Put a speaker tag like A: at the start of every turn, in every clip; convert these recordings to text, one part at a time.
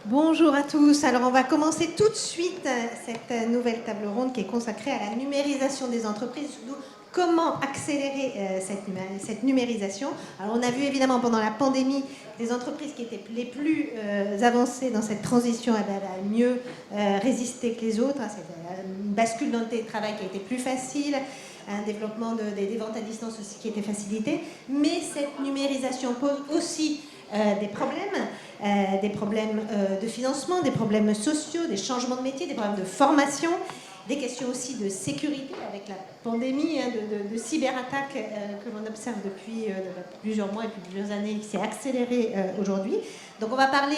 A: Bonjour à tous. Alors on va commencer tout de suite cette nouvelle table ronde qui est consacrée à la numérisation des entreprises. Comment accélérer cette numérisation? Alors on a vu évidemment pendant la pandémie les entreprises qui étaient les plus avancées dans cette transition avaient mieux résisté que les autres. C'est une bascule dans le télétravail qui a été plus facile, un développement des ventes à distance aussi qui était facilité. Mais cette numérisation pose aussi des problèmes de financement, des problèmes sociaux, des changements de métier, des problèmes de formation, des questions aussi de sécurité avec la pandémie, de cyberattaques que l'on observe depuis plusieurs mois et depuis plusieurs années, qui s'est accélérée aujourd'hui. Donc on va parler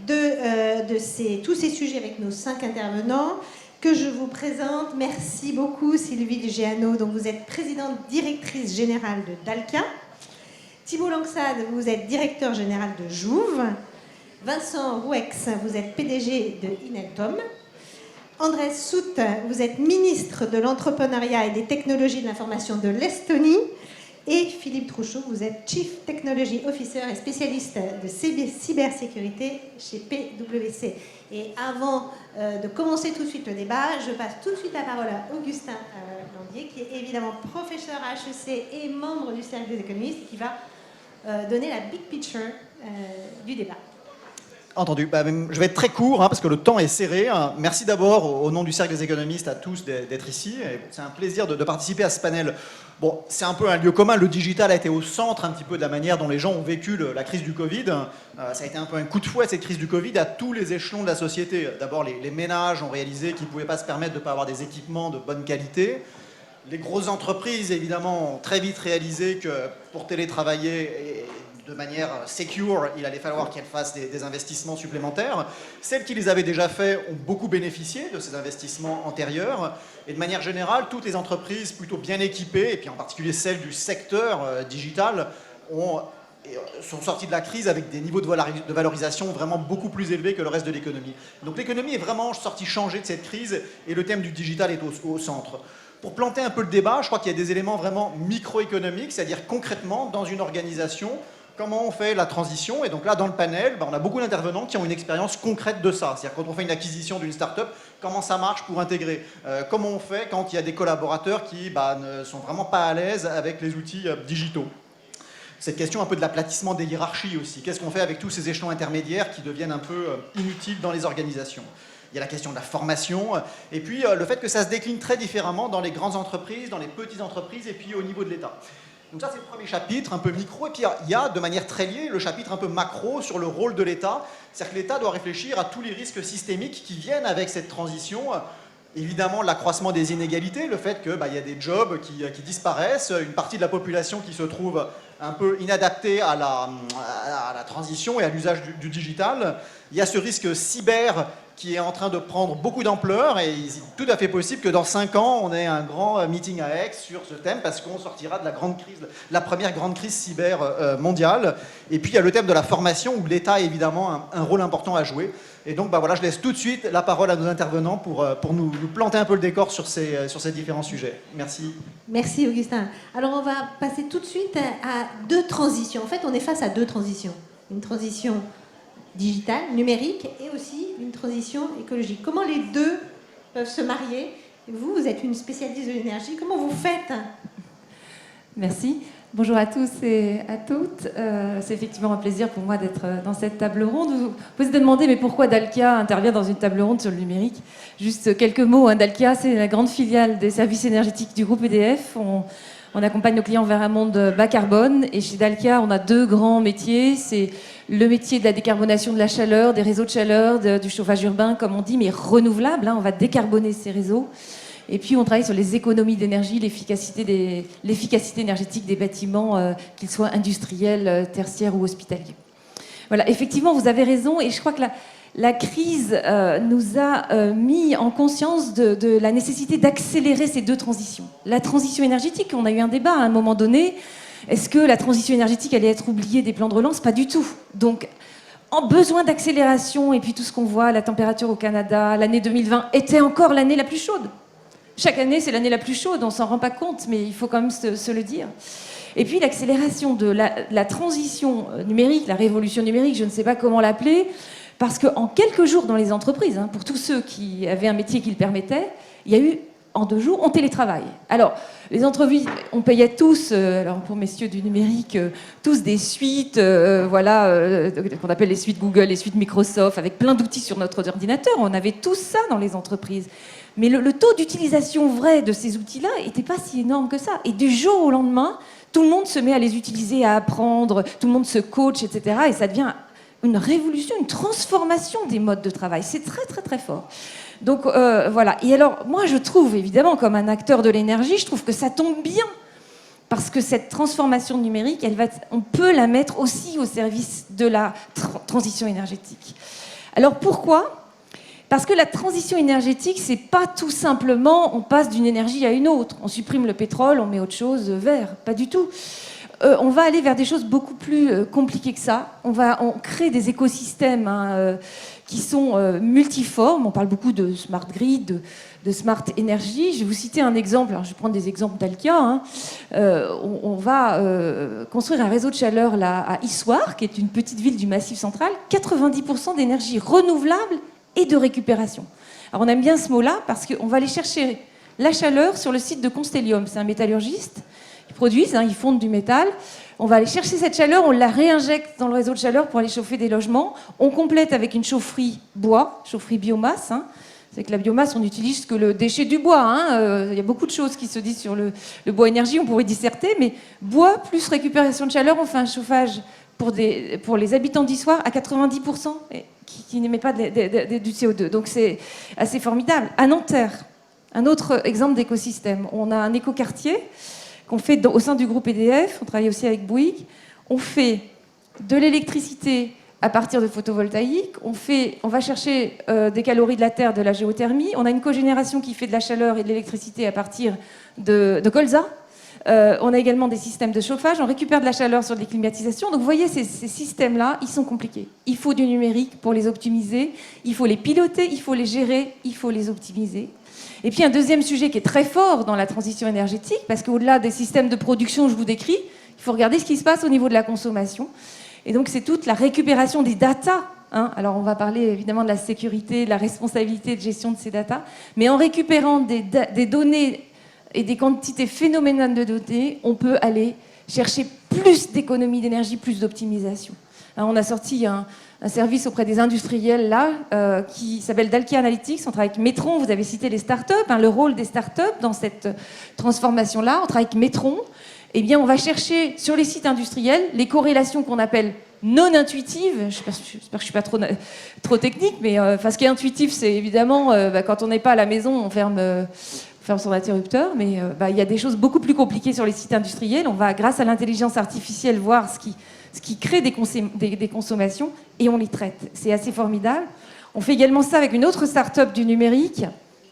A: de tous ces sujets avec nos 5 intervenants que je vous présente. Merci beaucoup Sylvie Ligéano, donc vous êtes présidente directrice générale de Dalkia. Thibault Langsade, vous êtes directeur général de Jouve. Vincent Rouex, vous êtes PDG de Ineltom. Andrés Sout, vous êtes ministre de l'entrepreneuriat et des technologies de l'information de l'Estonie. Et Philippe Trouchot, vous êtes Chief Technology Officer et spécialiste de cybersécurité chez PwC. Et avant de commencer tout de suite le débat, je passe tout de suite la parole à Augustin Landier, qui est évidemment professeur à HEC et membre du Cercle des économistes, qui va donner la big picture du débat.
B: Entendu. Je vais être très court parce que le temps est serré. Merci d'abord au nom du Cercle des économistes à tous d'être ici. C'est un plaisir de participer à ce panel. Bon, c'est un peu un lieu commun. Le digital a été au centre un petit peu de la manière dont les gens ont vécu la crise du Covid. Ça a été un peu un coup de fouet, cette crise du Covid, à tous les échelons de la société. D'abord, les ménages ont réalisé qu'ils ne pouvaient pas se permettre de ne pas avoir des équipements de bonne qualité. Les grosses entreprises, évidemment, ont très vite réalisé que pour télétravailler de manière secure, il allait falloir qu'elles fassent des investissements supplémentaires. Celles qui les avaient déjà faits ont beaucoup bénéficié de ces investissements antérieurs. Et de manière générale, toutes les entreprises plutôt bien équipées, et puis en particulier celles du secteur digital, sont sorties de la crise avec des niveaux de valorisation vraiment beaucoup plus élevés que le reste de l'économie. Donc l'économie est vraiment sortie changée de cette crise et le thème du digital est au centre. Pour planter un peu le débat, je crois qu'il y a des éléments vraiment microéconomiques, c'est-à-dire concrètement, dans une organisation, comment on fait la transition. Et donc là, dans le panel, on a beaucoup d'intervenants qui ont une expérience concrète de ça. C'est-à-dire quand on fait une acquisition d'une start-up, comment ça marche pour intégrer, comment on fait quand il y a des collaborateurs qui ne sont vraiment pas à l'aise avec les outils digitaux. Cette question un peu de l'aplatissement des hiérarchies aussi. Qu'est-ce qu'on fait avec tous ces échelons intermédiaires qui deviennent un peu inutiles dans les organisations? Il y a la question de la formation, et puis le fait que ça se décline très différemment dans les grandes entreprises, dans les petites entreprises, et puis au niveau de l'État. Donc ça, c'est le premier chapitre, un peu micro, et puis il y a, de manière très liée, le chapitre un peu macro sur le rôle de l'État. C'est-à-dire que l'État doit réfléchir à tous les risques systémiques qui viennent avec cette transition. Évidemment, l'accroissement des inégalités, le fait qu'il y a des jobs qui disparaissent, une partie de la population qui se trouve un peu inadaptée à la transition et à l'usage du digital. Il y a ce risque cyber qui est en train de prendre beaucoup d'ampleur et il est tout à fait possible que dans 5 ans, on ait un grand meeting à Aix sur ce thème parce qu'on sortira de la première grande crise cyber mondiale. Et puis il y a le thème de la formation où l'État a évidemment un rôle important à jouer. Et donc je laisse tout de suite la parole à nos intervenants pour nous planter un peu le décor sur ces différents sujets. Merci.
A: Merci Augustin. Alors on va passer tout de suite à 2 transitions. En fait, on est face à 2 transitions. Une transition digitale, numérique, et aussi une transition écologique. Comment les 2 peuvent se marier? Vous êtes une spécialiste de l'énergie. Comment vous faites?
C: Merci. Bonjour à tous et à toutes. C'est effectivement un plaisir pour moi d'être dans cette table ronde. Vous pouvez se demander mais pourquoi Dalkia intervient dans une table ronde sur le numérique. Juste quelques mots. Dalkia, c'est la grande filiale des services énergétiques du groupe EDF. On accompagne nos clients vers un monde bas carbone. Et chez Dalkia, on a 2 grands métiers. C'est le métier de la décarbonation de la chaleur, des réseaux de chaleur, du chauffage urbain, comme on dit, mais renouvelable. On va décarboner ces réseaux. Et puis, on travaille sur les économies d'énergie, l'efficacité énergétique des bâtiments, qu'ils soient industriels, tertiaires ou hospitaliers. Voilà, effectivement, vous avez raison. Et je crois que la crise nous a mis en conscience de la nécessité d'accélérer ces 2 transitions. La transition énergétique, on a eu un débat à un moment donné. Est-ce que la transition énergétique allait être oubliée des plans de relance? Pas du tout. Donc, en besoin d'accélération, et puis tout ce qu'on voit, la température au Canada, l'année 2020 était encore l'année la plus chaude. Chaque année, c'est l'année la plus chaude, on ne s'en rend pas compte, mais il faut quand même se le dire. Et puis l'accélération de la transition numérique, la révolution numérique, je ne sais pas comment l'appeler, Parce qu'en quelques jours dans les entreprises, hein, pour tous ceux qui avaient un métier qui le permettait, il y a eu, en 2 jours, on télétravaille. Alors, les entreprises, on payait tous, alors pour messieurs du numérique, tous des suites, qu'on appelle les suites Google, les suites Microsoft, avec plein d'outils sur notre ordinateur. On avait tout ça dans les entreprises. Mais le taux d'utilisation vrai de ces outils-là n'était pas si énorme que ça. Et du jour au lendemain, tout le monde se met à les utiliser, à apprendre, tout le monde se coach, etc. Et ça devient une révolution, une transformation des modes de travail. C'est très, très, très fort. Donc, voilà. Et alors, moi, je trouve, évidemment, comme un acteur de l'énergie, je trouve que ça tombe bien. Parce que cette transformation numérique, on peut la mettre aussi au service de la transition énergétique. Alors, pourquoi ? Parce que la transition énergétique, c'est pas tout simplement on passe d'une énergie à une autre. On supprime le pétrole, on met autre chose vert. Pas du tout. On va aller vers des choses beaucoup plus compliquées que ça. On crée des écosystèmes qui sont multiformes. On parle beaucoup de smart grid, de smart energy. Je vais vous citer un exemple. Alors, je vais prendre des exemples d'Alkia. On va construire un réseau de chaleur là, à Issoire, qui est une petite ville du Massif central. 90% d'énergie renouvelable et de récupération. Alors on aime bien ce mot-là parce qu'on va aller chercher la chaleur sur le site de Constellium. C'est un métallurgiste. Ils produisent, ils fondent du métal. On va aller chercher cette chaleur, on la réinjecte dans le réseau de chaleur pour aller chauffer des logements. On complète avec une chaufferie bois, chaufferie biomasse. C'est que la biomasse, on utilise que le déchet du bois. Il y a beaucoup de choses qui se disent sur le bois énergie, on pourrait disserter, mais bois plus récupération de chaleur, on fait un chauffage pour les habitants d'Issoire à 90% qui n'émet pas du CO2. Donc c'est assez formidable. À Nanterre, un autre exemple d'écosystème. On a un écoquartier qu'on fait au sein du groupe EDF. On travaille aussi avec Bouygues. On fait de l'électricité à partir de photovoltaïque. On va chercher des calories de la terre, de la géothermie. On a une cogénération qui fait de la chaleur et de l'électricité à partir de colza. On a également des systèmes de chauffage, on récupère de la chaleur sur des climatisations. Donc vous voyez, ces systèmes-là, ils sont compliqués. Il faut du numérique pour les optimiser, il faut les piloter, il faut les gérer, il faut les optimiser. Et puis un deuxième sujet qui est très fort dans la transition énergétique, parce qu'au-delà des systèmes de production que je vous décris, il faut regarder ce qui se passe au niveau de la consommation. Et donc c'est toute la récupération des datas. Alors on va parler évidemment de la sécurité, de la responsabilité de gestion de ces datas, mais en récupérant des données et des quantités phénoménales de données, on peut aller chercher plus d'économie d'énergie, plus d'optimisation. On a sorti un service auprès des industriels là, qui s'appelle Dalkia Analytics. On travaille avec Metron, vous avez cité les startups, le rôle des startups dans cette transformation-là. On travaille avec Metron. Eh bien, on va chercher sur les sites industriels les corrélations qu'on appelle non intuitives. J'espère que je ne suis pas trop technique, mais ce qui est intuitif, c'est évidemment quand on n'est pas à la maison, on ferme son interrupteur, mais il y a des choses beaucoup plus compliquées sur les sites industriels. On va, grâce à l'intelligence artificielle, voir ce qui crée des consommations et on les traite. C'est assez formidable. On fait également ça avec une autre start-up du numérique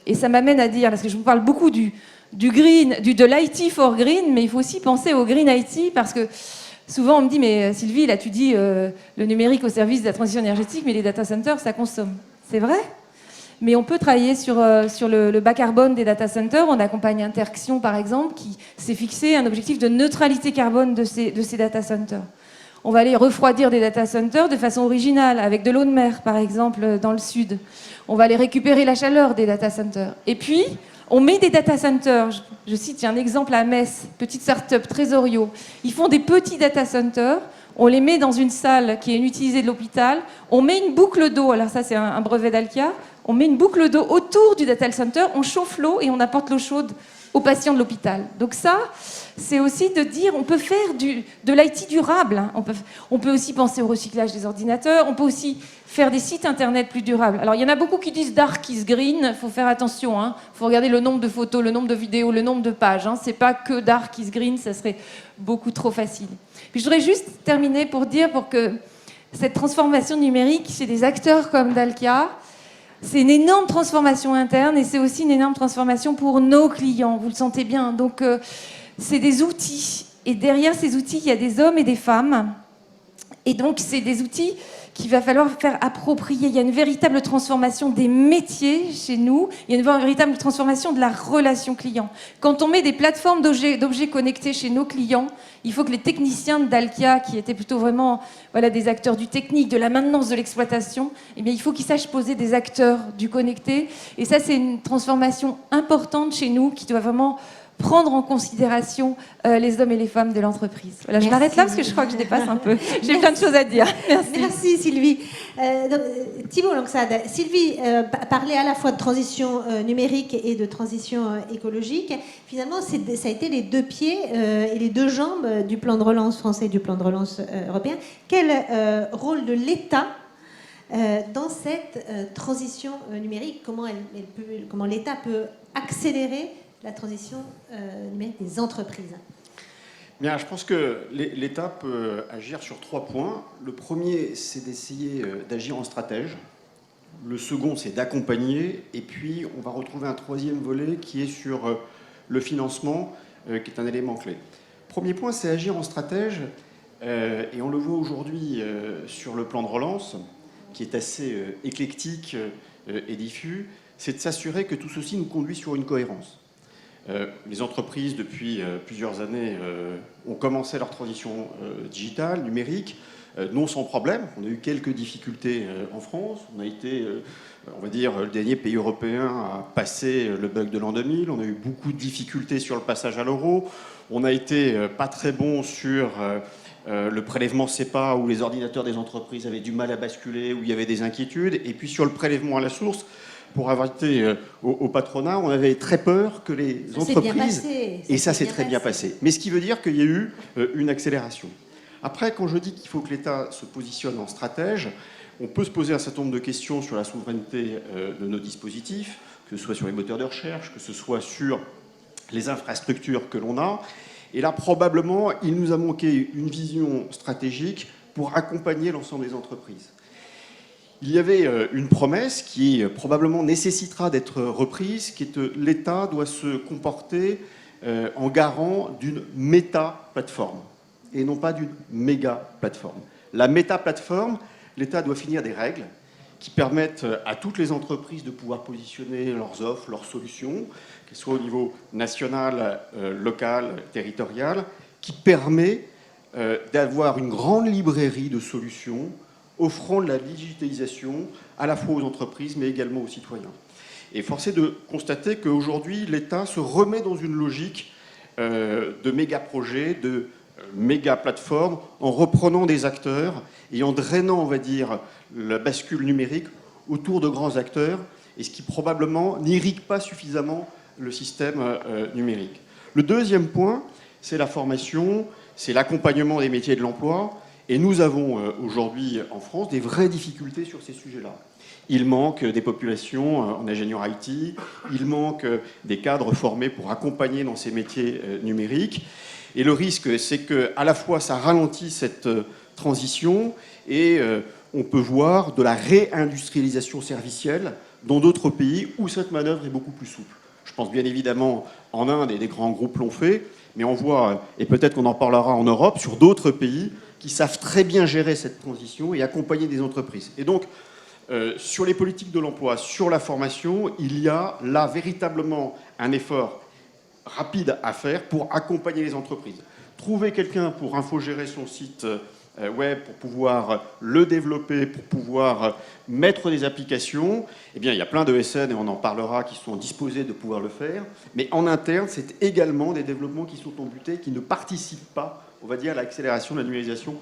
C: et ça m'amène à dire, parce que je vous parle beaucoup du green, de l'IT for green, mais il faut aussi penser au green IT parce que souvent on me dit, mais Sylvie, là tu dis le numérique au service de la transition énergétique, mais les data centers, ça consomme. C'est vrai ? Mais on peut travailler sur le bas carbone des data centers. On accompagne Interaction, par exemple, qui s'est fixé un objectif de neutralité carbone de ces data centers. On va aller refroidir des data centers de façon originale, avec de l'eau de mer, par exemple, dans le sud. On va aller récupérer la chaleur des data centers. Et puis, on met des data centers. Je cite, il y a un exemple à Metz, petite start-up, Trésorio. Ils font des petits data centers. On les met dans une salle qui est inutilisée de l'hôpital. On met une boucle d'eau. Alors ça, c'est un brevet d'Alkia. On met une boucle d'eau autour du data center, on chauffe l'eau et on apporte l'eau chaude aux patients de l'hôpital. Donc ça, c'est aussi de dire on peut faire de l'IT durable. On peut aussi penser au recyclage des ordinateurs, on peut aussi faire des sites internet plus durables. Alors il y en a beaucoup qui disent dark is green, il faut faire attention. Il faut regarder le nombre de photos, le nombre de vidéos, le nombre de pages. C'est pas que dark is green, ça serait beaucoup trop facile. Puis je voudrais juste terminer pour que cette transformation numérique chez des acteurs comme Dalkia, c'est une énorme transformation interne et c'est aussi une énorme transformation pour nos clients, vous le sentez bien. Donc, c'est des outils. Et derrière ces outils, il y a des hommes et des femmes Et donc, c'est des outils qu'il va falloir faire approprier. Il y a une véritable transformation des métiers chez nous. Il y a une véritable transformation de la relation client. Quand on met des plateformes d'objets connectés chez nos clients, il faut que les techniciens de Dalkia, qui étaient plutôt vraiment des acteurs du technique, de la maintenance, de l'exploitation, eh bien, il faut qu'ils sachent poser des acteurs du connecté. Et ça, c'est une transformation importante chez nous qui doit vraiment prendre en considération les hommes et les femmes de l'entreprise. Voilà, je m'arrête là parce que je crois que je dépasse un peu. J'ai plein de choses à dire. Merci.
A: Merci Sylvie. Thibault Langsade, Sylvie parlait à la fois de transition numérique et de transition écologique. Finalement, ça a été les deux pieds et les deux jambes du plan de relance français et du plan de relance européen. Quel rôle de l'État dans cette transition numérique? Comment l'État peut accélérer la transition numérique des entreprises?
D: Bien, je pense que l'État peut agir sur 3 points. Le premier, c'est d'essayer d'agir en stratège. Le second, c'est d'accompagner. Et puis, on va retrouver un troisième volet qui est sur le financement, qui est un élément clé. Premier point, c'est agir en stratège. Et on le voit aujourd'hui sur le plan de relance, qui est assez éclectique et diffus. C'est de s'assurer que tout ceci nous conduit sur une cohérence. Les entreprises, depuis plusieurs années, ont commencé leur transition digitale, numérique, non sans problème. On a eu quelques difficultés en France. On a été, on va dire, le dernier pays européen à passer le bug de l'an 2000. On a eu beaucoup de difficultés sur le passage à l'euro. On n'a été pas très bon sur le prélèvement CEPA, où les ordinateurs des entreprises avaient du mal à basculer, où il y avait des inquiétudes. Et puis sur le prélèvement à la source, pour avoir été au patronat, on avait très peur que les entreprises... Et ça s'est très bien passé. Mais ce qui veut dire qu'il y a eu une accélération. Après, quand je dis qu'il faut que l'État se positionne en stratège, on peut se poser un certain nombre de questions sur la souveraineté de nos dispositifs, que ce soit sur les moteurs de recherche, que ce soit sur les infrastructures que l'on a. Et là, probablement, il nous a manqué une vision stratégique pour accompagner l'ensemble des entreprises. Il y avait une promesse qui probablement nécessitera d'être reprise, qui est que l'État doit se comporter en garant d'une méta-plateforme et non pas d'une méga-plateforme. La méta-plateforme, l'État doit finir des règles qui permettent à toutes les entreprises de pouvoir positionner leurs offres, leurs solutions, qu'elles soient au niveau national, local, territorial, qui permet d'avoir une grande librairie de solutions offrant de la digitalisation à la fois aux entreprises, mais également aux citoyens. Et force est de constater qu'aujourd'hui, l'État se remet dans une logique de méga-projets, de méga-plateformes, en reprenant des acteurs et en drainant, on va dire, la bascule numérique autour de grands acteurs, et ce qui probablement n'irrigue pas suffisamment le système numérique. Le deuxième point, c'est la formation, c'est l'accompagnement des métiers de l'emploi. Et nous avons aujourd'hui en France des vraies difficultés sur ces sujets-là. Il manque des populations en ingénieurs IT, il manque des cadres formés pour accompagner dans ces métiers numériques. Et le risque, c'est qu'à la fois ça ralentit cette transition et on peut voir de la réindustrialisation servicielle dans d'autres pays où cette manœuvre est beaucoup plus souple. Je pense bien évidemment en Inde, et des grands groupes l'ont fait, mais on voit, et peut-être qu'on en parlera en Europe, sur d'autres pays qui savent très bien gérer cette transition et accompagner des entreprises. Et donc, sur les politiques de l'emploi, sur la formation, il y a là véritablement un effort rapide à faire pour accompagner les entreprises. Trouver quelqu'un pour infogérer son site web, pour pouvoir le développer, pour pouvoir mettre des applications, eh bien, il y a plein de SN, et on en parlera, qui sont disposés de pouvoir le faire. Mais en interne, c'est également des développements qui sont embutés, qui ne participent pas, on va dire, à l'accélération de la numérisation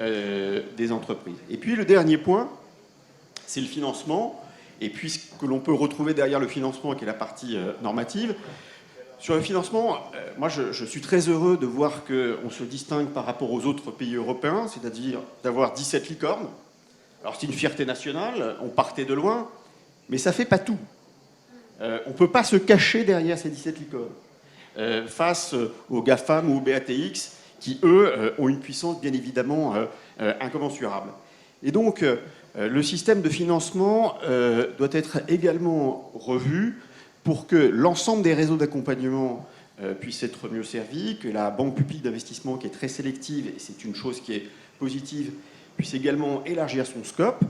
D: des entreprises. Et puis, le dernier point, c'est le financement. Et puis, ce que l'on peut retrouver derrière le financement, qui est la partie normative. Sur le financement, moi je suis très heureux de voir qu'on se distingue par rapport aux autres pays européens, c'est-à-dire d'avoir 17 licornes. Alors c'est une fierté nationale, on partait de loin, mais ça ne fait pas tout. On ne peut pas se cacher derrière ces 17 licornes face aux GAFAM ou aux BATX qui, eux, ont une puissance bien évidemment incommensurable. Et donc, le système de financement doit être également revu pour que l'ensemble des réseaux d'accompagnement puissent être mieux servis, que la banque publique d'investissement, qui est très sélective, et c'est une chose qui est positive, puisse également élargir son scope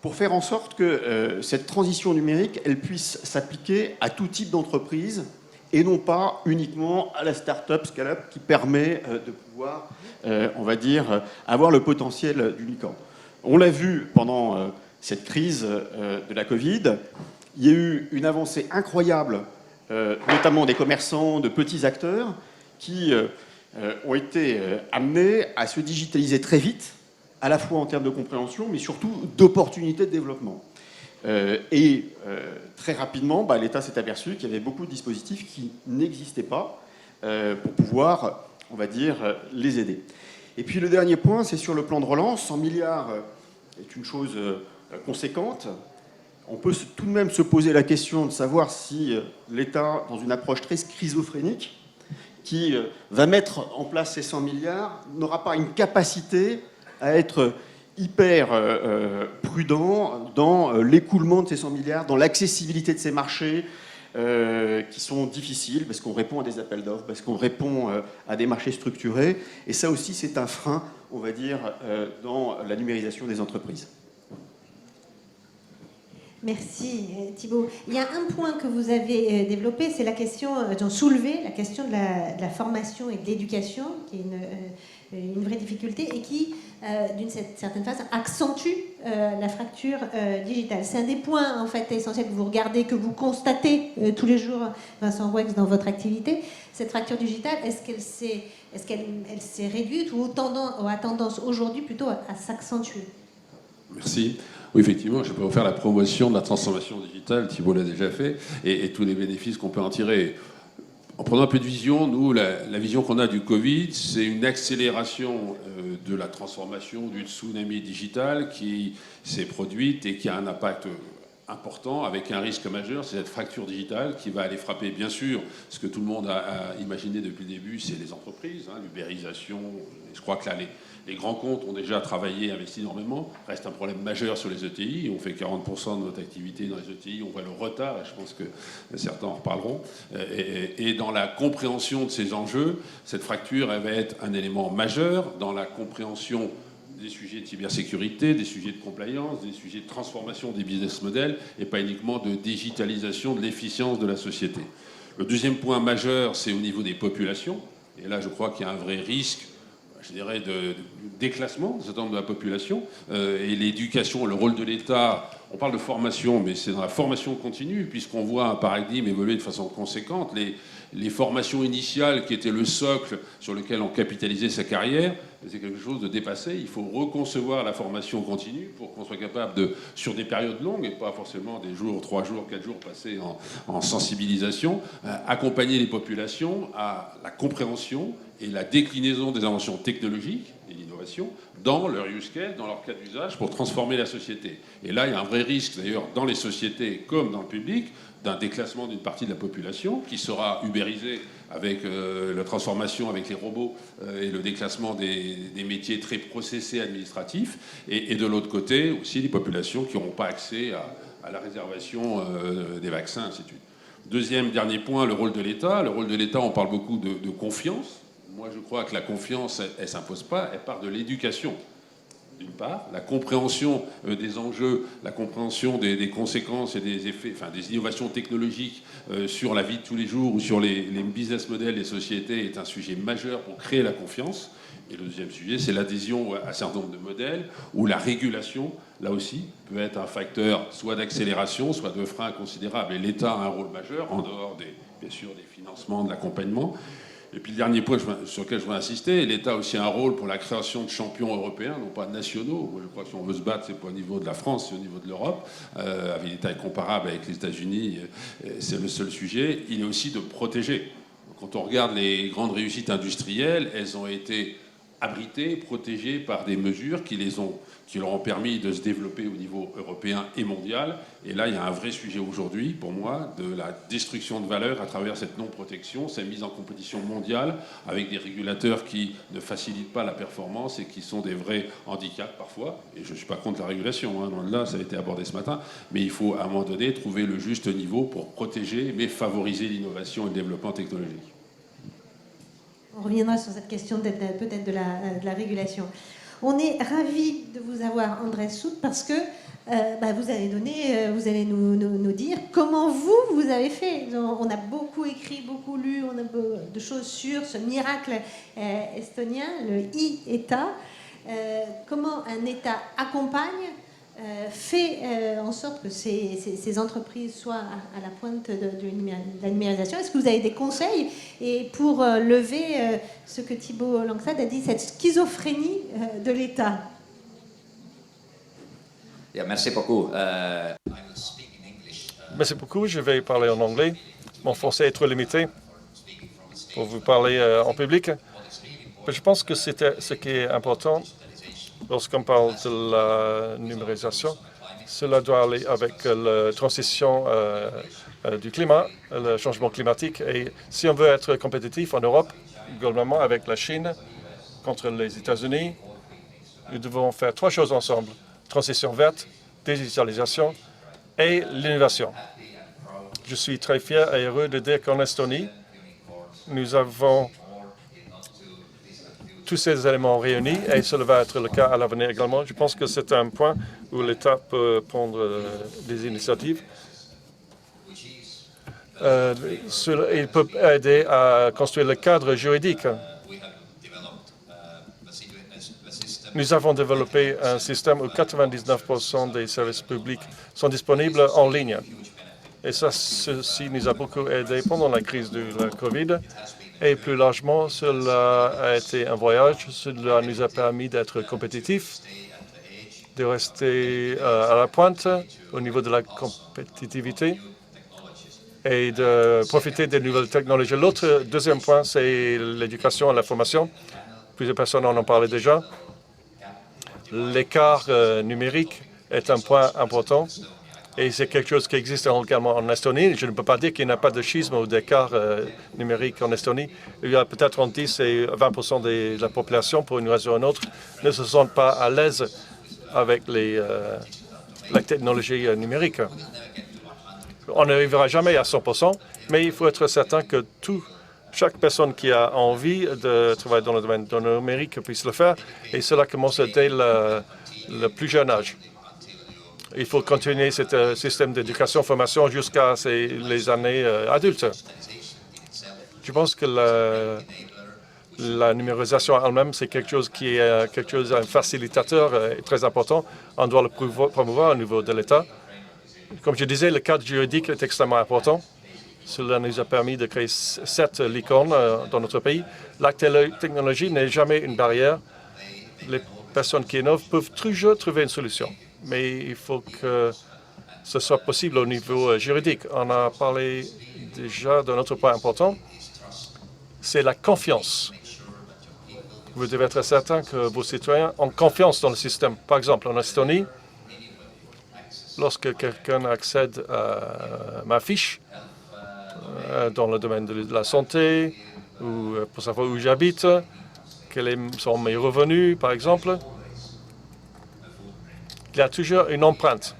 D: pour faire en sorte que cette transition numérique, elle puisse s'appliquer à tout type d'entreprise et non pas uniquement à la start-up, scale-up qui permet de pouvoir, on va dire, avoir le potentiel du licorne. On l'a vu pendant cette crise de la Covid, il y a eu une avancée incroyable, notamment des commerçants, de petits acteurs, qui ont été amenés à se digitaliser très vite, à la fois en termes de compréhension, mais surtout d'opportunités de développement. Très rapidement, l'État s'est aperçu qu'il y avait beaucoup de dispositifs qui n'existaient pas pour pouvoir, on va dire, les aider. Et puis le dernier point, c'est sur le plan de relance. 100 milliards est une chose conséquente. On peut tout de même se poser la question de savoir si l'État, dans une approche très schizophrénique, qui va mettre en place ces 100 milliards, n'aura pas une capacité à être hyper prudent dans l'écoulement de ces 100 milliards, dans l'accessibilité de ces marchés qui sont difficiles, parce qu'on répond à des appels d'offres, parce qu'on répond à des marchés structurés. Et ça aussi, c'est un frein, on va dire, dans la numérisation des entreprises.
A: Merci Thibault. Il y a un point que vous avez développé, c'est la question, soulevé, la question de la formation et de l'éducation, qui est une vraie difficulté et qui, d'une certaine façon, accentue la fracture digitale. C'est un des points en fait essentiels que vous regardez, que vous constatez tous les jours, Vincent Rouex, dans votre activité. Cette fracture digitale, est-ce qu'elle s'est réduite ou a tendance aujourd'hui plutôt à s'accentuer?
E: Merci. Oui, effectivement, je peux vous faire la promotion de la transformation digitale, Thibault l'a déjà fait, et tous les bénéfices qu'on peut en tirer. En prenant un peu de vision, nous, la vision qu'on a du Covid, c'est une accélération de la transformation du tsunami digital qui s'est produite et qui a un impact important, avec un risque majeur, c'est cette fracture digitale qui va aller frapper, bien sûr, ce que tout le monde a imaginé depuis le début, c'est les entreprises, l'ubérisation. Je crois que là, les grands comptes ont déjà travaillé, investi énormément. Reste un problème majeur sur les ETI. On fait 40% de notre activité dans les ETI. On voit le retard, et je pense que certains en reparleront. Et dans la compréhension de ces enjeux, cette fracture, elle va être un élément majeur dans la compréhension des sujets de cybersécurité, des sujets de compliance, des sujets de transformation des business models, et pas uniquement de digitalisation de l'efficience de la société. Le deuxième point majeur, c'est au niveau des populations. Et là, je crois qu'il y a un vrai risque, je dirais, de déclassement de certain nombre de la population. Et l'éducation, le rôle de l'État, on parle de formation, mais c'est dans la formation continue, puisqu'on voit un paradigme évoluer de façon conséquente. Les formations initiales qui étaient le socle sur lequel on capitalisait sa carrière, c'est quelque chose de dépassé. Il faut reconcevoir la formation continue pour qu'on soit capable de, sur des périodes longues, et pas forcément des jours, 3 jours, 4 jours passés en sensibilisation, accompagner les populations à la compréhension et la déclinaison des inventions technologiques et l'innovation dans leur use case, dans leur cas d'usage, pour transformer la société. Et là, il y a un vrai risque, d'ailleurs, dans les sociétés comme dans le public, d'un déclassement d'une partie de la population qui sera ubérisée avec la transformation avec les robots et le déclassement des métiers très processés administratifs. Et de l'autre côté, aussi, les populations qui n'auront pas accès à la réservation des vaccins, ainsi de suite. Dernier point, le rôle de l'État. Le rôle de l'État, on parle beaucoup de confiance. Moi, je crois que la confiance, elle ne s'impose pas, elle part de l'éducation. D'une part, la compréhension des enjeux, la compréhension des conséquences et des effets, enfin des innovations technologiques sur la vie de tous les jours ou sur les business models des sociétés est un sujet majeur pour créer la confiance. Et le deuxième sujet, c'est l'adhésion à un certain nombre de modèles où la régulation, là aussi, peut être un facteur soit d'accélération, soit de frein considérable. Et l'État a un rôle majeur, en dehors bien sûr des financements, de l'accompagnement. Et puis le dernier point sur lequel je veux insister, l'État a aussi un rôle pour la création de champions européens, non pas nationaux. Moi, je crois que si on veut se battre, c'est pas au niveau de la France, c'est au niveau de l'Europe. Avec des tailles comparables avec les États-Unis, c'est le seul sujet. Il est aussi de protéger. Quand on regarde les grandes réussites industrielles, elles ont été abritées, protégées par des mesures qui leur ont permis de se développer au niveau européen et mondial. Et là, il y a un vrai sujet aujourd'hui, pour moi, de la destruction de valeur à travers cette non-protection, cette mise en compétition mondiale avec des régulateurs qui ne facilitent pas la performance et qui sont des vrais handicaps parfois. Et je ne suis pas contre la régulation, loin de là, ça a été abordé ce matin. Mais il faut, à un moment donné, trouver le juste niveau pour protéger, mais favoriser l'innovation et le développement technologique.
A: On reviendra sur cette question peut-être de la régulation. On est ravis de vous avoir, Andrés Sout, parce que vous allez nous dire comment vous avez fait. On a beaucoup écrit, beaucoup lu, on a de choses sur ce miracle estonien, le e-État. Comment un État accompagne, fait en sorte que ces entreprises soient à la pointe de la numérisation. Est-ce que vous avez des conseils et pour lever ce que Thibault Langsad a dit, cette schizophrénie de l'État?
F: Merci beaucoup.
G: Merci beaucoup. Je vais parler en anglais. Mon français est trop limité pour vous parler en public. Mais je pense que ce qui est important lorsqu'on parle de la numérisation, cela doit aller avec la transition du climat, le changement climatique. Et si on veut être compétitif en Europe, globalement avec la Chine, contre les États-Unis, nous devons faire 3 choses ensemble. Transition verte, digitalisation et l'innovation. Je suis très fier et heureux de dire qu'en Estonie, nous avons tous ces éléments réunis et cela va être le cas à l'avenir également. Je pense que c'est un point où l'État peut prendre des initiatives. Il peut aider à construire le cadre juridique. Nous avons développé un système où 99% des services publics sont disponibles en ligne. Et ceci nous a beaucoup aidé pendant la crise de la COVID. Et plus largement, cela a été un voyage. Cela nous a permis d'être compétitifs, de rester à la pointe au niveau de la compétitivité et de profiter des nouvelles technologies. L'autre deuxième point, c'est l'éducation et la formation. Plusieurs personnes en ont parlé déjà. L'écart numérique est un point important et c'est quelque chose qui existe également en Estonie. Je ne peux pas dire qu'il n'y a pas de schisme ou d'écart numérique en Estonie. Il y a peut-être entre 10 et 20% de la population, pour une raison ou une autre, ne se sentent pas à l'aise avec la technologie numérique. On n'arrivera jamais à 100%, mais il faut être certain que chaque personne qui a envie de travailler dans le domaine du numérique puisse le faire, et cela commence dès le plus jeune âge. Il faut continuer ce système d'éducation-formation jusqu'à les années adultes. Je pense que la numérisation elle-même, c'est quelque chose qui est un facilitateur très important. On doit le promouvoir au niveau de l'État. Comme je disais, le cadre juridique est extrêmement important. Cela nous a permis de créer 7 licornes dans notre pays. La technologie n'est jamais une barrière. Les personnes qui innovent peuvent toujours trouver une solution. Mais il faut que ce soit possible au niveau juridique. On a parlé déjà d'un autre point important, c'est la confiance. Vous devez être certain que vos citoyens ont confiance dans le système. Par exemple, en Estonie, lorsque quelqu'un accède à ma fiche, dans le domaine de la santé, ou pour savoir où j'habite, quels sont mes revenus, par exemple, il y a toujours une empreinte.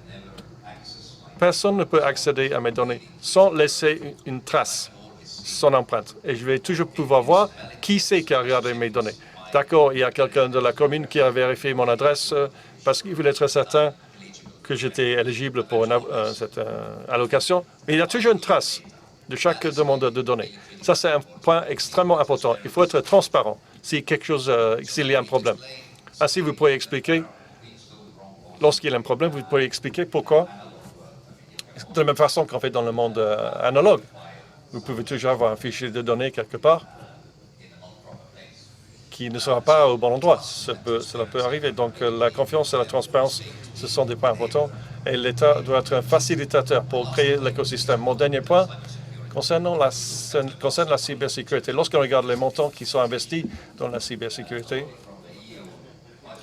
G: Personne ne peut accéder à mes données sans laisser une trace, son empreinte. Et je vais toujours pouvoir voir qui c'est qui a regardé mes données. D'accord, il y a quelqu'un de la commune qui a vérifié mon adresse parce qu'il voulait être certain que j'étais éligible pour cette allocation. Mais il y a toujours une trace de chaque demandeur de données. Ça, c'est un point extrêmement important. Il faut être transparent s'il y a un problème. Ainsi, vous pouvez expliquer, lorsqu'il y a un problème, vous pouvez expliquer pourquoi. De la même façon qu'on fait dans le monde analogue. Vous pouvez toujours avoir un fichier de données quelque part qui ne sera pas au bon endroit. Cela peut arriver. Donc, la confiance et la transparence, ce sont des points importants. Et l'État doit être un facilitateur pour créer l'écosystème. Mon dernier point concerne la cybersécurité. Lorsqu'on regarde les montants qui sont investis dans la cybersécurité,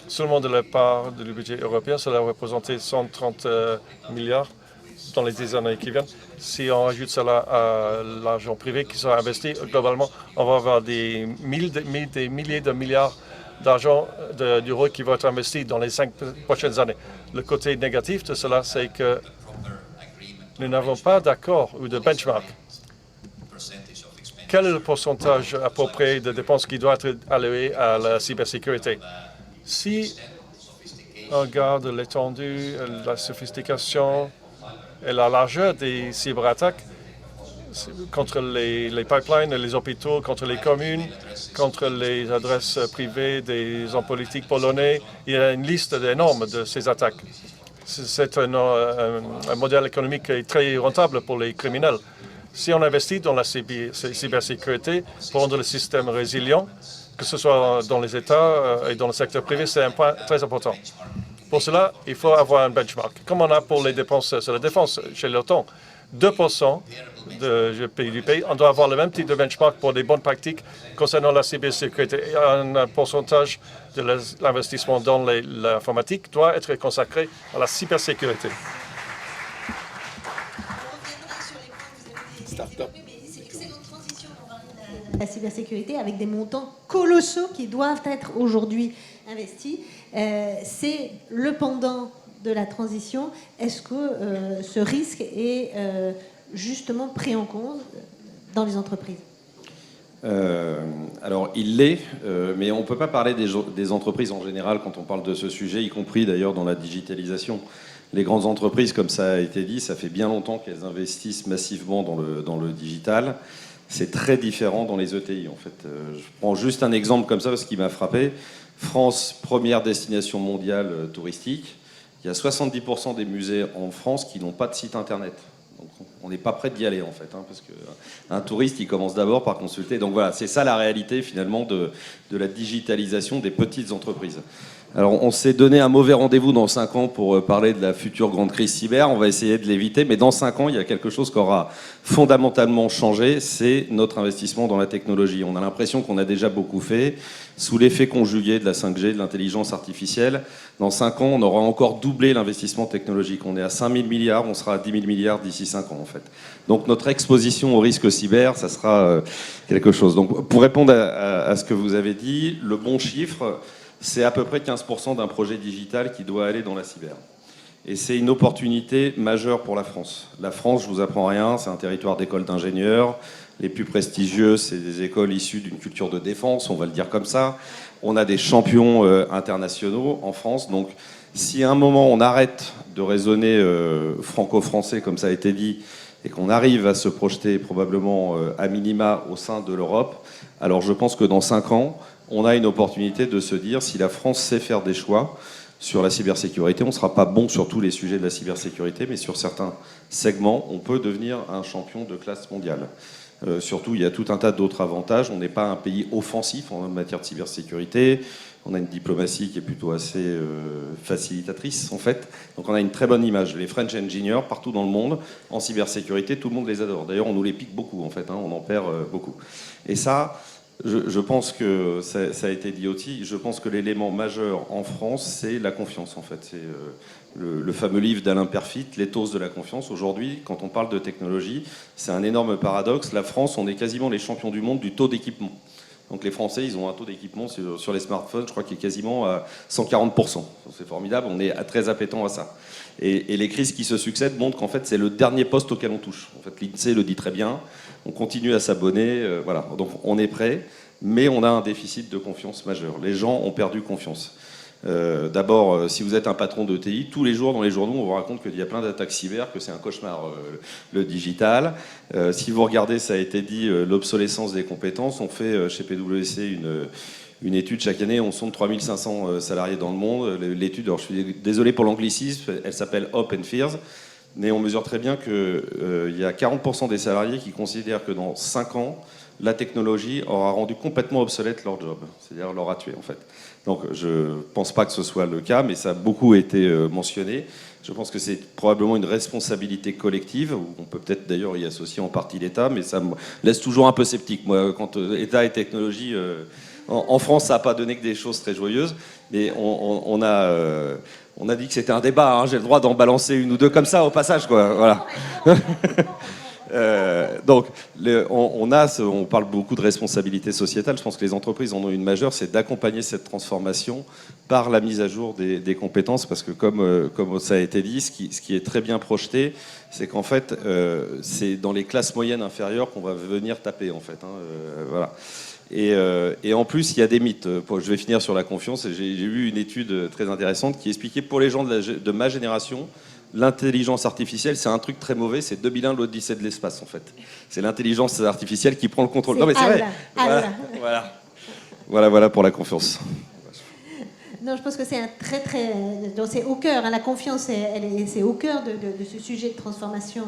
G: seulement de la part du budget européen, cela a représenté 130 milliards dans les 10 années qui viennent. Si on ajoute cela à l'argent privé qui sera investi, globalement, on va avoir des milliers de milliards d'euros qui vont être investis dans les 5 prochaines années. Le côté négatif de cela, c'est que nous n'avons pas d'accord ou de benchmark. Quel est le pourcentage approprié de dépenses qui doit être alloué à la cybersécurité? Si on regarde l'étendue, la sophistication et la largeur des cyberattaques contre les pipelines et les hôpitaux, contre les communes, contre les adresses privées des hommes politiques polonais, il y a une liste énorme de ces attaques. C'est un modèle économique qui est très rentable pour les criminels. Si on investit dans la cybersécurité pour rendre le système résilient, que ce soit dans les États et dans le secteur privé, c'est un point très important. Pour cela, il faut avoir un benchmark, comme on a pour les dépenses sur la défense chez l'OTAN. 2% du PIB, on doit avoir le même type de benchmark pour des bonnes pratiques concernant la cybersécurité. Et un pourcentage de l'investissement dans l'informatique doit être consacré à la cybersécurité.
A: La cybersécurité avec des montants colossaux qui doivent être aujourd'hui investis. C'est le pendant de la transition. Est-ce que ce risque est justement pris en compte dans les entreprises ?
F: Alors, il l'est, mais on ne peut pas parler des entreprises en général quand on parle de ce sujet, y compris d'ailleurs dans la digitalisation. Les grandes entreprises, comme ça a été dit, ça fait bien longtemps qu'elles investissent massivement dans le digital. C'est très différent dans les ETI, en fait. Je prends juste un exemple comme ça, parce qu'il m'a frappé. France, première destination mondiale touristique. Il y a 70% des musées en France qui n'ont pas de site internet. Donc on n'est pas prêt d'y aller, en fait, hein, parce qu'un touriste, il commence d'abord par consulter. Donc voilà, c'est ça la réalité, finalement, de la digitalisation des petites entreprises. Alors, on s'est donné un mauvais rendez-vous dans 5 ans pour parler de la future grande crise cyber. On va essayer de l'éviter, mais dans 5 ans, il y a quelque chose qui aura fondamentalement changé, c'est notre investissement dans la technologie. On a l'impression qu'on a déjà beaucoup fait. Sous l'effet conjugué de la 5G, de l'intelligence artificielle, dans 5 ans, on aura encore doublé l'investissement technologique. On est à 5 000 milliards, on sera à 10 000 milliards d'ici 5 ans, en fait. Donc, notre exposition au risque cyber, ça sera quelque chose. Donc, pour répondre à ce que vous avez dit, le bon chiffre, c'est à peu près 15% d'un projet digital qui doit aller dans la cyber. Et c'est une opportunité majeure pour la France. La France, je vous apprends rien, c'est un territoire d'écoles d'ingénieurs. Les plus prestigieuses, c'est des écoles issues d'une culture de défense, on va le dire comme ça. On a des champions internationaux en France. Donc, si à un moment on arrête de raisonner franco-français, comme ça a été dit, et qu'on arrive à se projeter probablement à minima au sein de l'Europe, alors je pense que dans 5 ans, on a une opportunité de se dire, si la France sait faire des choix sur la cybersécurité, on ne sera pas bon sur tous les sujets de la cybersécurité, mais sur certains segments, on peut devenir un champion de classe mondiale. Surtout, il y a tout un tas d'autres avantages. On n'est pas un pays offensif en matière de cybersécurité. On a une diplomatie qui est plutôt assez facilitatrice, en fait. Donc on a une très bonne image. Les French Engineers, partout dans le monde, en cybersécurité, tout le monde les adore. D'ailleurs, on nous les pique beaucoup, en fait. Hein, on en perd beaucoup. Et ça... Je pense que ça a été dit aussi. Je pense que l'élément majeur en France, c'est la confiance, en fait. C'est le fameux livre d'Alain Perfit, l'éthos de la confiance. Aujourd'hui, quand on parle de technologie, c'est un énorme paradoxe. La France, on est quasiment les champions du monde du taux d'équipement. Donc les Français, ils ont un taux d'équipement sur les smartphones, je crois qu'il est quasiment à 140%. C'est formidable, on est très appétant à ça. Et les crises qui se succèdent montrent qu'en fait, c'est le dernier poste auquel on touche. En fait, l'INSEE le dit très bien. On continue à s'abonner, voilà. Donc on est prêt, mais on a un déficit de confiance majeur. Les gens ont perdu confiance. D'abord, si vous êtes un patron d'ETI, tous les jours dans les journaux, on vous raconte qu'il y a plein d'attaques cyber, que c'est un cauchemar, le digital. Si vous regardez, ça a été dit, l'obsolescence des compétences. On fait chez PwC une étude chaque année, on sonde 3500 salariés dans le monde. L'étude, alors je suis désolé pour l'anglicisme, elle s'appelle Hope and Fears. Mais on mesure très bien qu'il y a 40% des salariés qui considèrent que dans 5 ans, la technologie aura rendu complètement obsolète leur job. C'est-à-dire l'aura tué, en fait. Donc je ne pense pas que ce soit le cas, mais ça a beaucoup été mentionné. Je pense que c'est probablement une responsabilité collective. On peut peut-être d'ailleurs y associer en partie l'État, mais ça me laisse toujours un peu sceptique. Moi, quand État et technologie... En France, ça n'a pas donné que des choses très joyeuses, mais on a dit que c'était un débat. Hein. J'ai le droit d'en balancer une ou deux comme ça au passage, quoi. Voilà. Donc, on parle beaucoup de responsabilité sociétale. Je pense que les entreprises en ont une majeure, c'est d'accompagner cette transformation par la mise à jour des compétences, parce que comme ça a été dit, ce qui est très bien projeté, c'est qu'en fait, c'est dans les classes moyennes inférieures qu'on va venir taper, en fait. Hein. Voilà. Et en plus, il y a des mythes. Je vais finir sur la confiance. J'ai vu une étude très intéressante qui expliquait pour les gens de ma génération, l'intelligence artificielle, c'est un truc très mauvais. C'est 2001, l'Odyssée de l'espace, en fait. C'est l'intelligence artificielle qui prend le contrôle. Non, mais c'est vrai. Voilà pour la confiance.
A: Non, je pense que c'est un donc c'est au cœur, hein, la confiance, c'est au cœur de ce sujet de transformation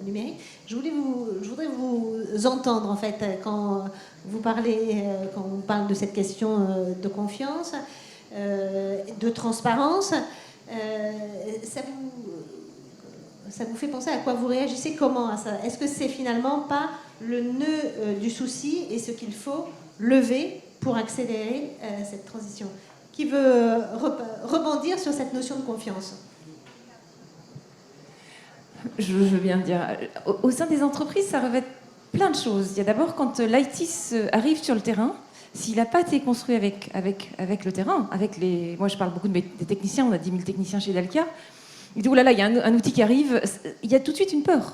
A: numérique. Je voudrais vous entendre, en fait, quand vous parlez, quand on parle de cette question de confiance, de transparence. Ça vous fait penser à quoi? Vous réagissez comment à ça? Est-ce que c'est finalement pas le nœud du souci et ce qu'il faut lever pour accélérer cette transition? Qui veut rebondir sur cette notion de confiance?
C: Je veux bien dire. Au sein des entreprises, ça revêt plein de choses. Il y a d'abord quand l'IT arrive sur le terrain, s'il n'a pas été construit avec le terrain, moi je parle beaucoup des techniciens, on a 10 000 techniciens chez Dalkia, il dit, oh là là, il y a un outil qui arrive, il y a tout de suite une peur.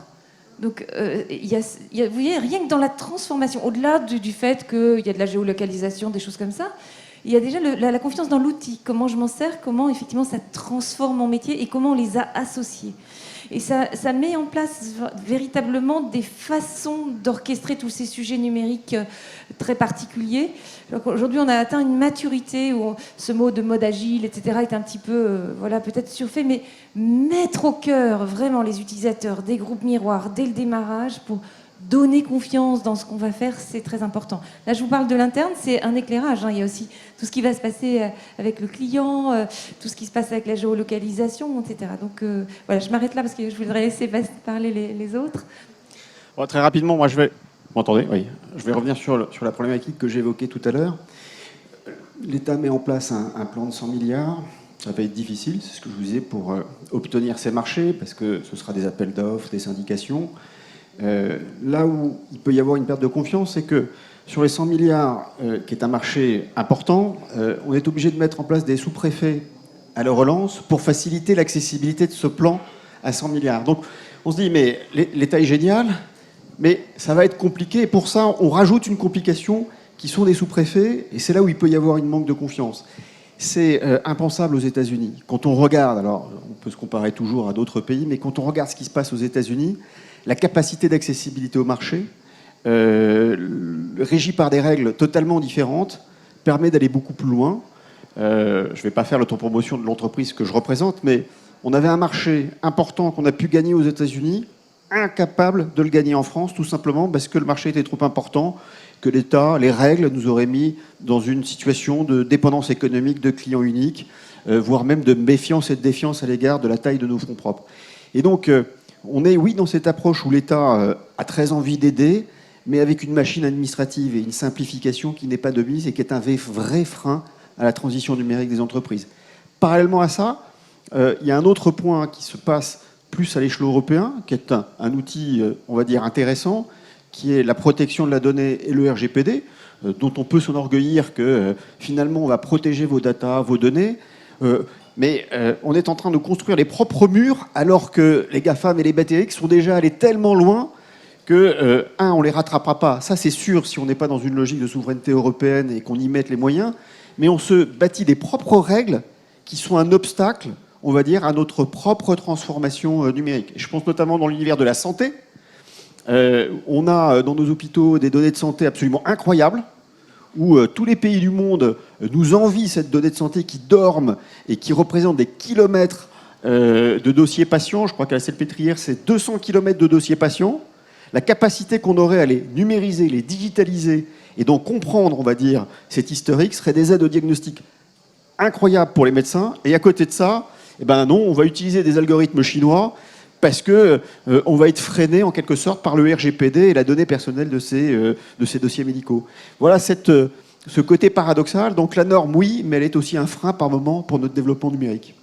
C: Donc, vous voyez, rien que dans la transformation, au-delà du fait qu'il y a de la géolocalisation, des choses comme ça, il y a déjà la confiance dans l'outil, comment je m'en sers, comment effectivement ça transforme mon métier et comment on les a associés. Et ça met en place véritablement des façons d'orchestrer tous ces sujets numériques très particuliers. Aujourd'hui, on a atteint une maturité où ce mot de mode agile, etc., est un petit peu, peut-être surfait, mais mettre au cœur vraiment les utilisateurs des groupes miroirs dès le démarrage pour donner confiance dans ce qu'on va faire, c'est très important. Là, je vous parle de l'interne, c'est un éclairage. Il y a aussi tout ce qui va se passer avec le client, tout ce qui se passe avec la géolocalisation, etc. Donc, je m'arrête là parce que je voudrais laisser parler les autres.
D: Bon, très rapidement, moi, vous m'entendez? Oui. Je vais revenir sur la problématique que j'évoquais tout à l'heure. L'État met en place un plan de 100 milliards. Ça va être difficile, c'est ce que je vous disais, pour obtenir ces marchés, parce que ce sera des appels d'offres, des syndications. Là où il peut y avoir une perte de confiance, c'est que sur les 100 milliards, qui est un marché important, on est obligé de mettre en place des sous-préfets à la relance pour faciliter l'accessibilité de ce plan à 100 milliards. Donc on se dit, mais l'État est génial, mais ça va être compliqué. Et pour ça, on rajoute une complication qui sont des sous-préfets, et c'est là où il peut y avoir une manque de confiance. C'est impensable aux États-Unis. Quand on regarde, alors on peut se comparer toujours à d'autres pays, mais quand on regarde ce qui se passe aux États-Unis, la capacité d'accessibilité au marché, régie par des règles totalement différentes, permet d'aller beaucoup plus loin. Je ne vais pas faire l'autopromotion de l'entreprise que je représente, mais on avait un marché important qu'on a pu gagner aux États-Unis, incapable de le gagner en France, tout simplement parce que le marché était trop important, que l'État, les règles nous auraient mis dans une situation de dépendance économique, de clients uniques, voire même de méfiance et de défiance à l'égard de la taille de nos fonds propres. Et donc, on est, oui, dans cette approche où l'État a très envie d'aider, mais avec une machine administrative et une simplification qui n'est pas de mise et qui est un vrai frein à la transition numérique des entreprises. Parallèlement à ça, il y a un autre point qui se passe plus à l'échelon européen, qui est un outil, on va dire, intéressant, qui est la protection de la donnée et le RGPD, dont on peut s'enorgueillir que finalement on va protéger vos data, vos données, mais on est en train de construire les propres murs alors que les GAFAM et les BTX sont déjà allés tellement loin que, on ne les rattrapera pas. Ça, c'est sûr si on n'est pas dans une logique de souveraineté européenne et qu'on y mette les moyens, mais on se bâtit des propres règles qui sont un obstacle, on va dire, à notre propre transformation numérique. Et je pense notamment dans l'univers de la santé. On a dans nos hôpitaux des données de santé absolument incroyables, où tous les pays du monde nous envient cette donnée de santé qui dorment et qui représente des kilomètres de dossiers patients. Je crois qu'à la Salpêtrière, c'est 200 kilomètres de dossiers patients. La capacité qu'on aurait à les numériser, les digitaliser et donc comprendre, on va dire, cet historique serait des aides au diagnostic incroyables pour les médecins. Et à côté de ça, eh ben non, on va utiliser des algorithmes chinois parce que on va être freiné en quelque sorte par le RGPD et la donnée personnelle de ces dossiers médicaux. Voilà ce côté paradoxal. Donc la norme, oui, mais elle est aussi un frein par moment pour notre développement numérique.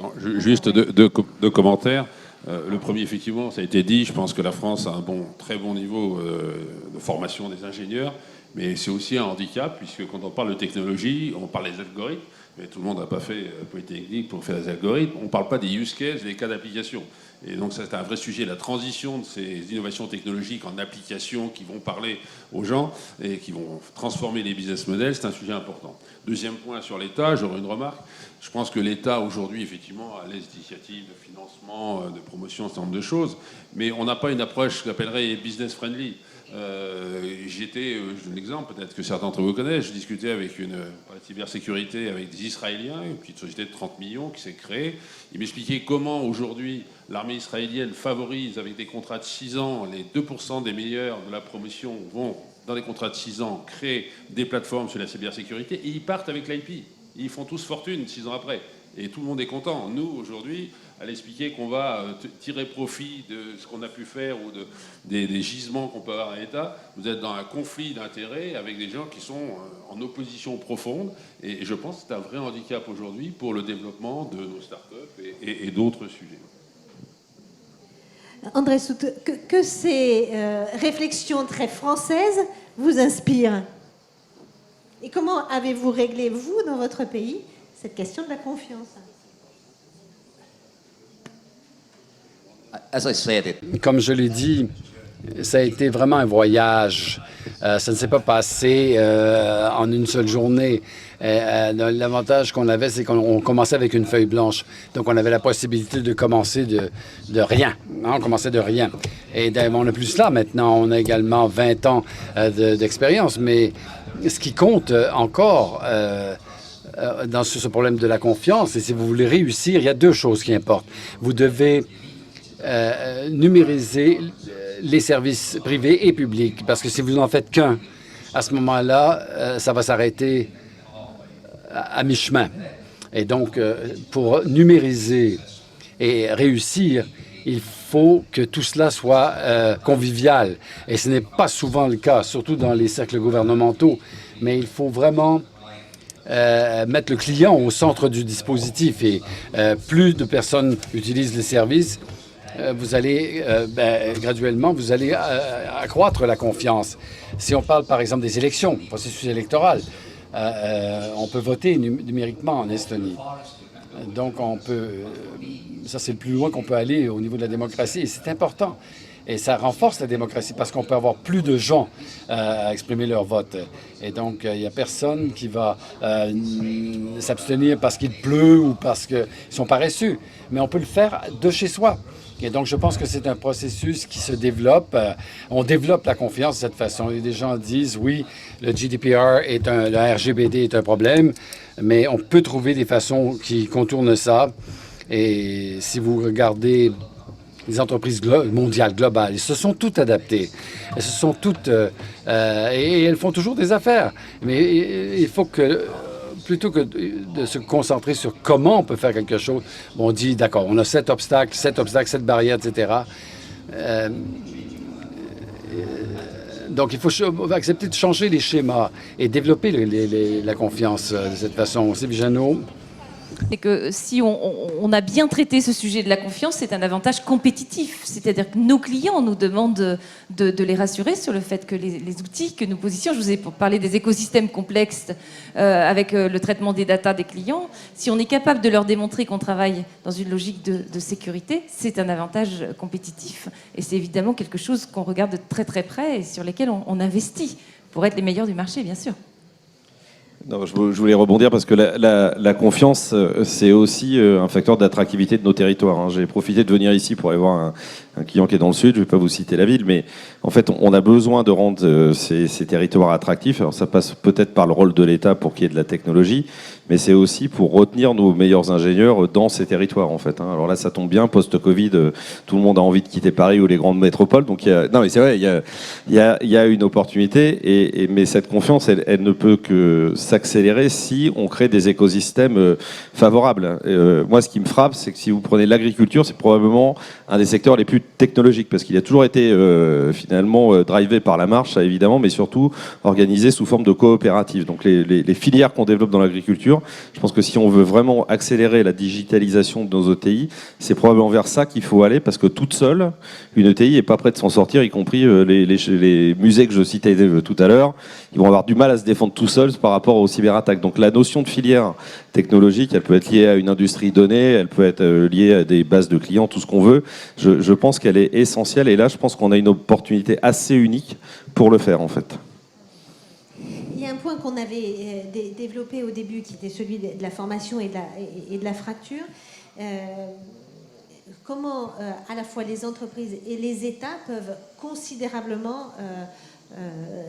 E: Non, juste deux commentaires. Le premier, effectivement, ça a été dit, je pense que la France a un très bon niveau de formation des ingénieurs, Mais c'est aussi un handicap, puisque quand on parle de technologie, on parle des algorithmes, mais tout le monde n'a pas fait Polytechnique pour faire des algorithmes. On ne parle pas des use cases, des cas d'application. Et donc ça, c'est un vrai sujet, la transition de ces innovations technologiques en applications qui vont parler aux gens et qui vont transformer les business models, c'est un sujet important. Deuxième point sur l'État, j'aurais une remarque. Je pense que l'État, aujourd'hui, effectivement, a les initiatives de financement, de promotion, un certain nombre de choses, mais on n'a pas une approche que j'appellerais business-friendly. Je donne un exemple, peut-être que certains d'entre vous connaissent, je discutais avec la cybersécurité avec des Israéliens, une petite société de 30 millions qui s'est créée. Ils m'expliquaient comment aujourd'hui l'armée israélienne favorise avec des contrats de 6 ans, les 2% des meilleurs de la promotion vont dans des contrats de 6 ans créer des plateformes sur la cybersécurité et ils partent avec l'IP. Ils font tous fortune 6 ans après. Et tout le monde est content. Nous, aujourd'hui, à l'expliquer qu'on va tirer profit de ce qu'on a pu faire ou des gisements qu'on peut avoir à l'État, vous êtes dans un conflit d'intérêts avec des gens qui sont en opposition profonde. Et je pense que c'est un vrai handicap aujourd'hui pour le développement de nos startups et d'autres sujets.
A: André Sout, que ces réflexions très françaises vous inspirent? Et comment avez-vous réglé, vous, dans votre pays, cette question de la confiance?
H: Comme je l'ai dit, ça a été vraiment un voyage. Ça ne s'est pas passé en une seule journée. L'avantage qu'on avait, c'est qu'on commençait avec une feuille blanche. Donc, on avait la possibilité de commencer de rien. On commençait de rien. Et on n'a plus cela maintenant. On a également 20 ans d'expérience. Mais ce qui compte encore dans ce problème de la confiance, et si vous voulez réussir, il y a deux choses qui importent. Vous devez numériser les services privés et publics, parce que si vous n'en faites qu'un, à ce moment-là, ça va s'arrêter à mi-chemin. Et donc, pour numériser et réussir, il faut que tout cela soit convivial. Et ce n'est pas souvent le cas, surtout dans les cercles gouvernementaux, mais il faut vraiment mettre le client au centre du dispositif. Et plus de personnes utilisent les services, vous allez, graduellement, vous allez accroître la confiance. Si on parle, par exemple, des élections, processus électoral, on peut voter numériquement en Estonie. Donc, on peut... ça, c'est le plus loin qu'on peut aller au niveau de la démocratie. Et c'est important. Et ça renforce la démocratie parce qu'on peut avoir plus de gens à exprimer leur vote. Et donc, il n'y a personne qui va s'abstenir parce qu'il pleut ou parce qu'ils sont paresseux. Mais on peut le faire de chez soi. Et donc, je pense que c'est un processus qui se développe. On développe la confiance de cette façon. Et des gens disent, oui, le GDPR le RGPD est un problème, mais on peut trouver des façons qui contournent ça. Et si vous regardez les entreprises mondiales, globales, elles se sont toutes adaptées. Elles se sont toutes... et elles font toujours des affaires. Mais il faut que... plutôt que de se concentrer sur comment on peut faire quelque chose, on dit, d'accord, on a cet obstacle, cette barrière, etc. Donc, il faut accepter de changer les schémas et développer la confiance de cette façon. Sylvie Janot.
C: C'est que si on a bien traité ce sujet de la confiance, c'est un avantage compétitif. C'est-à-dire que nos clients nous demandent de les rassurer sur le fait que les outils que nous positionnons, je vous ai parlé des écosystèmes complexes avec le traitement des datas des clients, si on est capable de leur démontrer qu'on travaille dans une logique de sécurité, c'est un avantage compétitif. Et c'est évidemment quelque chose qu'on regarde de très très près et sur lesquels on investit pour être les meilleurs du marché, bien sûr.
F: Non, je voulais rebondir parce que la confiance, c'est aussi un facteur d'attractivité de nos territoires. Hein. J'ai profité de venir ici pour aller voir un client qui est dans le sud, je ne vais pas vous citer la ville, mais en fait, on a besoin de rendre ces territoires attractifs. Alors ça passe peut-être par le rôle de l'État pour qu'il y ait de la technologie, mais c'est aussi pour retenir nos meilleurs ingénieurs dans ces territoires, en fait. Hein. Alors là, ça tombe bien, post-Covid, tout le monde a envie de quitter Paris ou les grandes métropoles, donc non, mais c'est vrai, il y a une opportunité, mais cette confiance, elle ne peut que s'accélérer si on crée des écosystèmes favorables. Moi, ce qui me frappe, c'est que si vous prenez l'agriculture, c'est probablement un des secteurs les plus technologiques, parce qu'il a toujours été finalement drivé par la marche, ça, évidemment, mais surtout organisé sous forme de coopérative. Donc les filières qu'on développe dans l'agriculture, infrastructures. Je pense que si on veut vraiment accélérer la digitalisation de nos ETI, c'est probablement vers ça qu'il faut aller, parce que toute seule, une ETI n'est pas prête de s'en sortir, y compris les musées que je citais tout à l'heure. Ils vont avoir du mal à se défendre tout seuls par rapport aux cyberattaques. Donc la notion de filière technologique, elle peut être liée à une industrie donnée, elle peut être liée à des bases de clients, tout ce qu'on veut. Je pense qu'elle est essentielle, et là, je pense qu'on a une opportunité assez unique pour le faire, en fait.
A: Il y a un point qu'on avait développé au début, qui était celui de la formation et de la fracture. Comment à la fois les entreprises et les États peuvent considérablement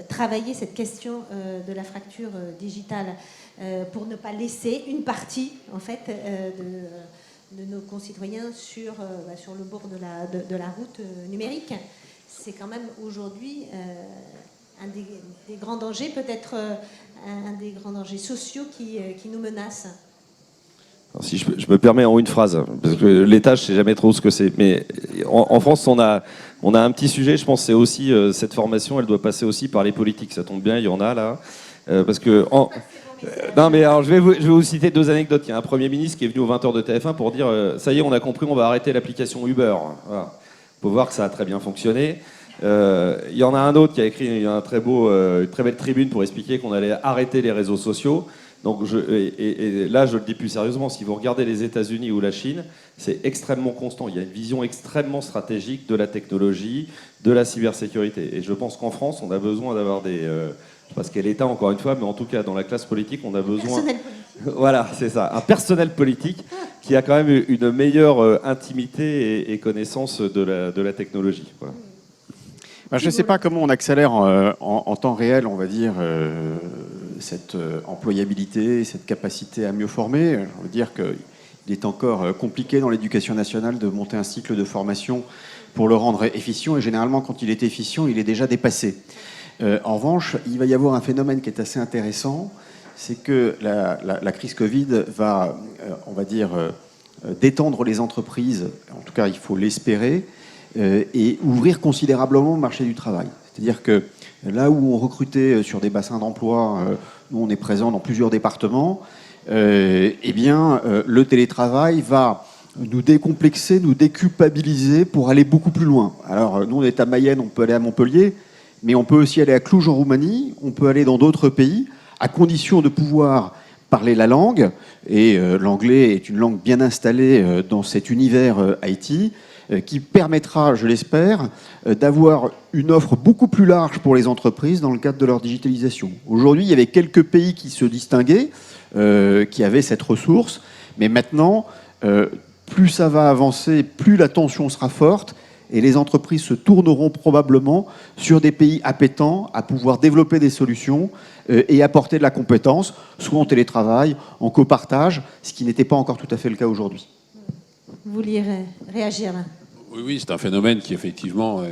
A: travailler cette question de la fracture digitale pour ne pas laisser une partie, en fait, de nos concitoyens sur le bord de la route numérique. C'est quand même aujourd'hui un des grands dangers, peut-être un des grands dangers sociaux qui nous menacent.
F: Alors, si je me permets en une phrase, parce que l'État, je ne sais jamais trop ce que c'est, mais en France, on a un petit sujet, je pense, c'est aussi cette formation, elle doit passer aussi par les politiques. Ça tombe bien, il y en a là. Parce que... non, mais alors, je vais vous citer 2 anecdotes. Il y a un Premier ministre qui est venu aux 20h de TF1 pour dire ça y est, on a compris, on va arrêter l'application Uber. Voilà. On peut voir que ça a très bien fonctionné. Il y en a un autre qui a écrit une très belle tribune pour expliquer qu'on allait arrêter les réseaux sociaux. Donc et là, je le dis plus sérieusement, si vous regardez les États-Unis ou la Chine, c'est extrêmement constant. Il y a une vision extrêmement stratégique de la technologie, de la cybersécurité. Et je pense qu'en France, on a besoin d'avoir des... je ne sais pas ce qu'est l'État, encore une fois, mais en tout cas, dans la classe politique, on a besoin... Voilà, c'est ça. Un personnel politique qui a quand même une meilleure intimité et connaissance de la technologie. Voilà.
D: Je ne sais pas comment on accélère en temps réel, on va dire, cette employabilité, cette capacité à mieux former. Je veux dire qu'il est encore compliqué dans l'éducation nationale de monter un cycle de formation pour le rendre efficient. Et généralement, quand il est efficient, il est déjà dépassé. En revanche, il va y avoir un phénomène qui est assez intéressant, c'est que la crise Covid va, on va dire, détendre les entreprises, en tout cas il faut l'espérer, et ouvrir considérablement le marché du travail. C'est-à-dire que là où on recrutait sur des bassins d'emploi, nous on est présent dans plusieurs départements, eh bien le télétravail va nous décomplexer, nous déculpabiliser pour aller beaucoup plus loin. Alors nous on est à Mayenne, on peut aller à Montpellier, mais on peut aussi aller à Cluj en Roumanie, on peut aller dans d'autres pays, à condition de pouvoir parler la langue, et l'anglais est une langue bien installée dans cet univers IT, qui permettra, je l'espère, d'avoir une offre beaucoup plus large pour les entreprises dans le cadre de leur digitalisation. Aujourd'hui, il y avait quelques pays qui se distinguaient, qui avaient cette ressource, mais maintenant, plus ça va avancer, plus la tension sera forte, et les entreprises se tourneront probablement sur des pays appétants à pouvoir développer des solutions et apporter de la compétence, soit en télétravail, en copartage, ce qui n'était pas encore tout à fait le cas aujourd'hui.
A: Vous vouliez réagir là?
E: Oui, c'est un phénomène qui effectivement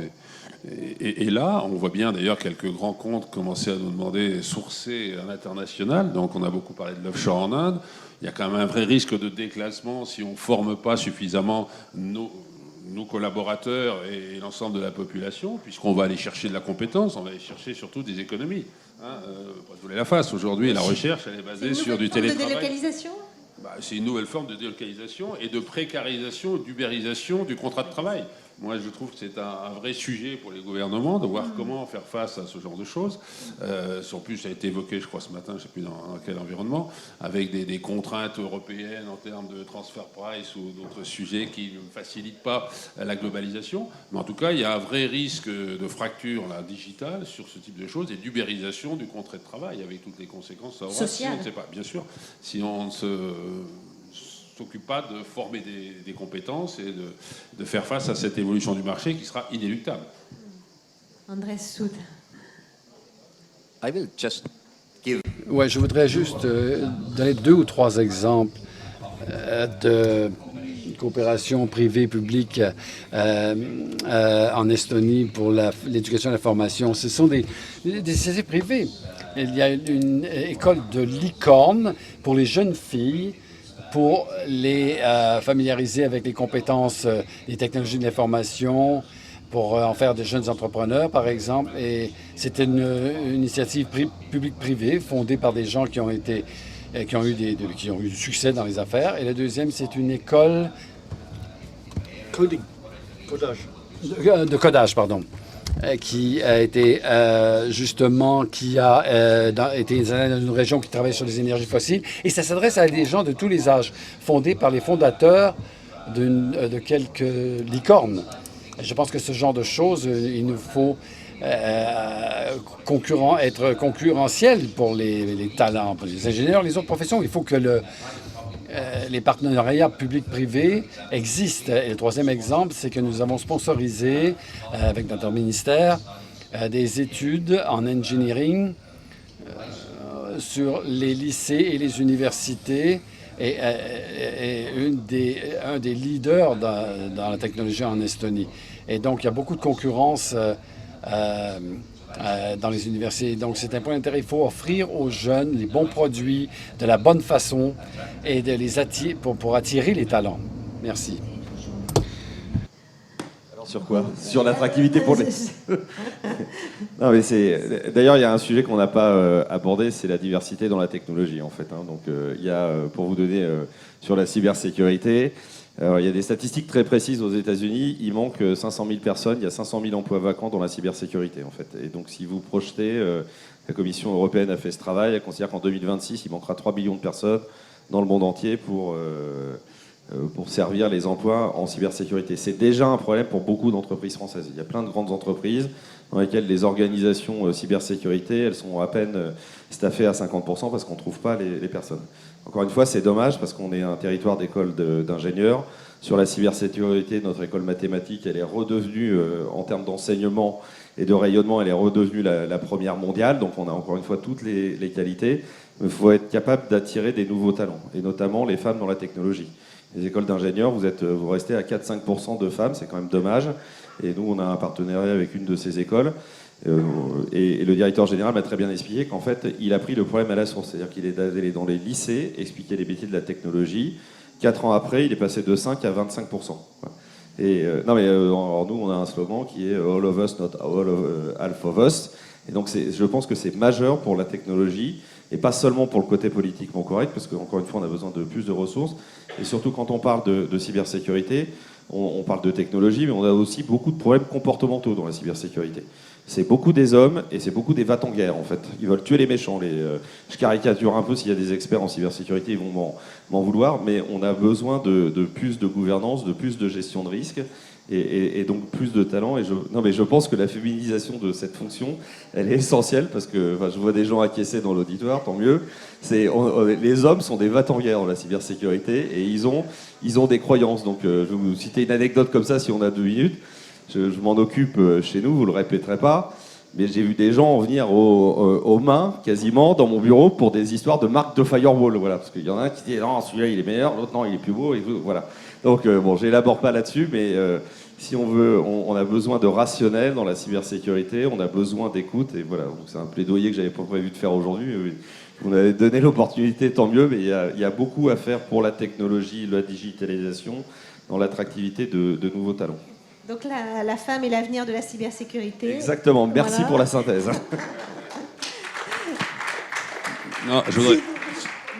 E: est là. On voit bien d'ailleurs quelques grands comptes commencer à nous demander sourcer à l'international. Donc on a beaucoup parlé de l'offshore en Inde. Il y a quand même un vrai risque de déclassement si on ne forme pas suffisamment nos collaborateurs et l'ensemble de la population, puisqu'on va aller chercher de la compétence, on va aller chercher surtout des économies. Pas de voler la face. Aujourd'hui, la recherche, elle est basée sur du télétravail.
A: De délocalisation ?
E: C'est une nouvelle forme de délocalisation et de précarisation, d'ubérisation du contrat de travail. Moi, je trouve que c'est un vrai sujet pour les gouvernements de voir comment faire face à ce genre de choses. En plus, ça a été évoqué, je crois, ce matin, je ne sais plus dans quel environnement, avec des contraintes européennes en termes de transfer price ou d'autres sujets qui ne facilitent pas la globalisation. Mais en tout cas, il y a un vrai risque de fracture digitale sur ce type de choses et d'ubérisation du contrat de travail avec toutes les conséquences ça aura.
A: Sociales.
E: Si on ne sait pas, bien sûr, si on ne s'occupe pas de former des compétences et de faire face à cette évolution du marché qui sera inéluctable.
A: Andrés Soud.
H: Ouais, je voudrais juste donner 2 ou 3 exemples de coopération privée-publique en Estonie pour l'éducation et la formation. Ce sont des sociétés privées. Il y a une école de licorne pour les jeunes filles pour les familiariser avec les compétences des technologies de l'information, pour en faire des jeunes entrepreneurs, par exemple. Et c'était une initiative publique-privée fondée par des gens qui ont été qui ont eu du succès dans les affaires. Et la deuxième, c'est une école de codage, pardon, qui a été été dans une région qui travaille sur les énergies fossiles. Et ça s'adresse à des gens de tous les âges, fondée par les fondateurs de quelques licornes. Je pense que ce genre de choses, il nous faut être concurrentiel pour les talents, pour les ingénieurs, les autres professions. Il faut que les partenariats publics-privés existent. Et le troisième exemple, c'est que nous avons sponsorisé, avec notre ministère, des études en engineering sur les lycées et les universités. Et un des leaders dans la technologie en Estonie. Et donc, il y a beaucoup de concurrence dans les universités. Donc, c'est un point d'intérêt. Il faut offrir aux jeunes les bons produits de la bonne façon et de les attirer pour attirer les talents. Merci.
F: Alors, sur quoi? Sur l'attractivité pour les... Non, mais d'ailleurs, il y a un sujet qu'on n'a pas abordé, c'est la diversité dans la technologie, en fait. Hein. Donc, il y a, pour vous donner sur la cybersécurité, il y a des statistiques très précises aux États-Unis. Il manque 500 000 personnes, il y a 500 000 emplois vacants dans la cybersécurité, en fait. Et donc, si vous projetez, la Commission européenne a fait ce travail, elle considère qu'en 2026, il manquera 3 millions de personnes dans le monde entier pour servir les emplois en cybersécurité. C'est déjà un problème pour beaucoup d'entreprises françaises. Il y a plein de grandes entreprises dans lesquelles les organisations cybersécurité, elles sont à peine staffées à 50% parce qu'on ne trouve pas les personnes. Encore une fois, c'est dommage parce qu'on est un territoire d'école d'ingénieurs. Sur la cybersécurité, notre école mathématique, elle est redevenue, en termes d'enseignement et de rayonnement, elle est redevenue la première mondiale. Donc on a encore une fois toutes les qualités. Il faut être capable d'attirer des nouveaux talents, et notamment les femmes dans la technologie. Les écoles d'ingénieurs, vous restez à 4-5% de femmes, c'est quand même dommage. Et nous, on a un partenariat avec une de ces écoles. Et le directeur général m'a très bien expliqué qu'en fait, il a pris le problème à la source. C'est-à-dire qu'il est allé dans les lycées, expliquer les métiers de la technologie. 4 ans après, il est passé de 5 à 25%. Et non, mais alors nous, on a un slogan qui est All of us, not half of us. Et donc, je pense que c'est majeur pour la technologie, et pas seulement pour le côté politiquement correct, parce qu'encore une fois, on a besoin de plus de ressources. Et surtout, quand on parle de cybersécurité, on parle de technologie, mais on a aussi beaucoup de problèmes comportementaux dans la cybersécurité. C'est beaucoup des hommes et c'est beaucoup des va-t-en-guerre, en fait. Ils veulent tuer les méchants. Je caricature un peu, s'il y a des experts en cybersécurité, ils vont m'en vouloir, mais on a besoin de plus de gouvernance, de plus de gestion de risque, et donc plus de talent. Mais je pense que la féminisation de cette fonction, elle est essentielle, parce que je vois des gens acquiescer dans l'auditoire, tant mieux. Les hommes sont des va-t-en-guerre dans la cybersécurité, et ils ont des croyances. Donc je vais vous citer une anecdote comme ça, si on a 2 minutes. Je m'en occupe chez nous, vous le répéterez pas, mais j'ai vu des gens venir aux mains, quasiment, dans mon bureau pour des histoires de marques de firewall, voilà, parce qu'il y en a un qui dit non, celui-là il est meilleur, l'autre non, il est plus beau, et voilà. Donc bon, j'élabore pas là-dessus, mais si on veut, on a besoin de rationnel dans la cybersécurité, on a besoin d'écoute, et voilà. Donc c'est un plaidoyer que j'avais pas prévu de faire aujourd'hui. Vous m'avez donné l'opportunité, tant mieux, mais il y a beaucoup à faire pour la technologie, la digitalisation, dans l'attractivité de nouveaux talents.
A: Donc la femme est l'avenir de la cybersécurité.
F: Exactement, merci
A: voilà.
F: pour la synthèse.
E: Non, je voudrais...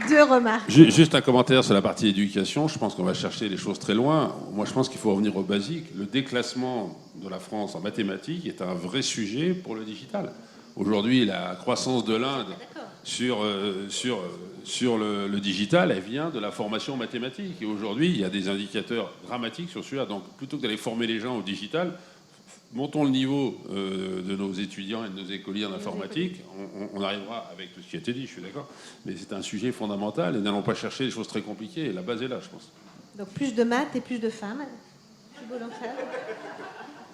A: 2 remarques.
E: Juste un commentaire sur la partie éducation. Je pense qu'on va chercher les choses très loin. Moi, je pense qu'il faut revenir au basique. Le déclassement de la France en mathématiques est un vrai sujet pour le digital. Aujourd'hui, la croissance de l'Inde sur le digital, elle vient de la formation mathématique. Et aujourd'hui, il y a des indicateurs dramatiques sur celui-là. Donc, plutôt que d'aller former les gens au digital, montons le niveau de nos étudiants et de nos écoliers en informatique. On arrivera avec tout ce qui a été dit, je suis d'accord. Mais c'est un sujet fondamental et n'allons pas chercher des choses très compliquées. La base est là, je pense.
A: Donc, plus de maths et plus de femmes. Thibault Longchamp.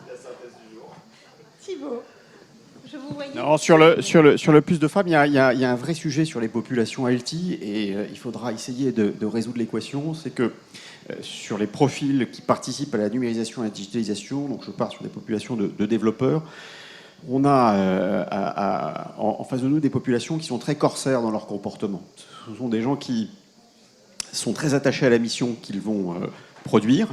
F: La synthèse du jour.
A: Thibault. Je vous voyais.
D: Non, sur le plus de femmes, il y a un vrai sujet sur les populations healthy, et il faudra essayer de résoudre l'équation. C'est que sur les profils qui participent à la numérisation et à la digitalisation, donc je pars sur des populations de développeurs, on a en face de nous des populations qui sont très corsaires dans leur comportement. Ce sont des gens qui sont très attachés à la mission qu'ils vont produire.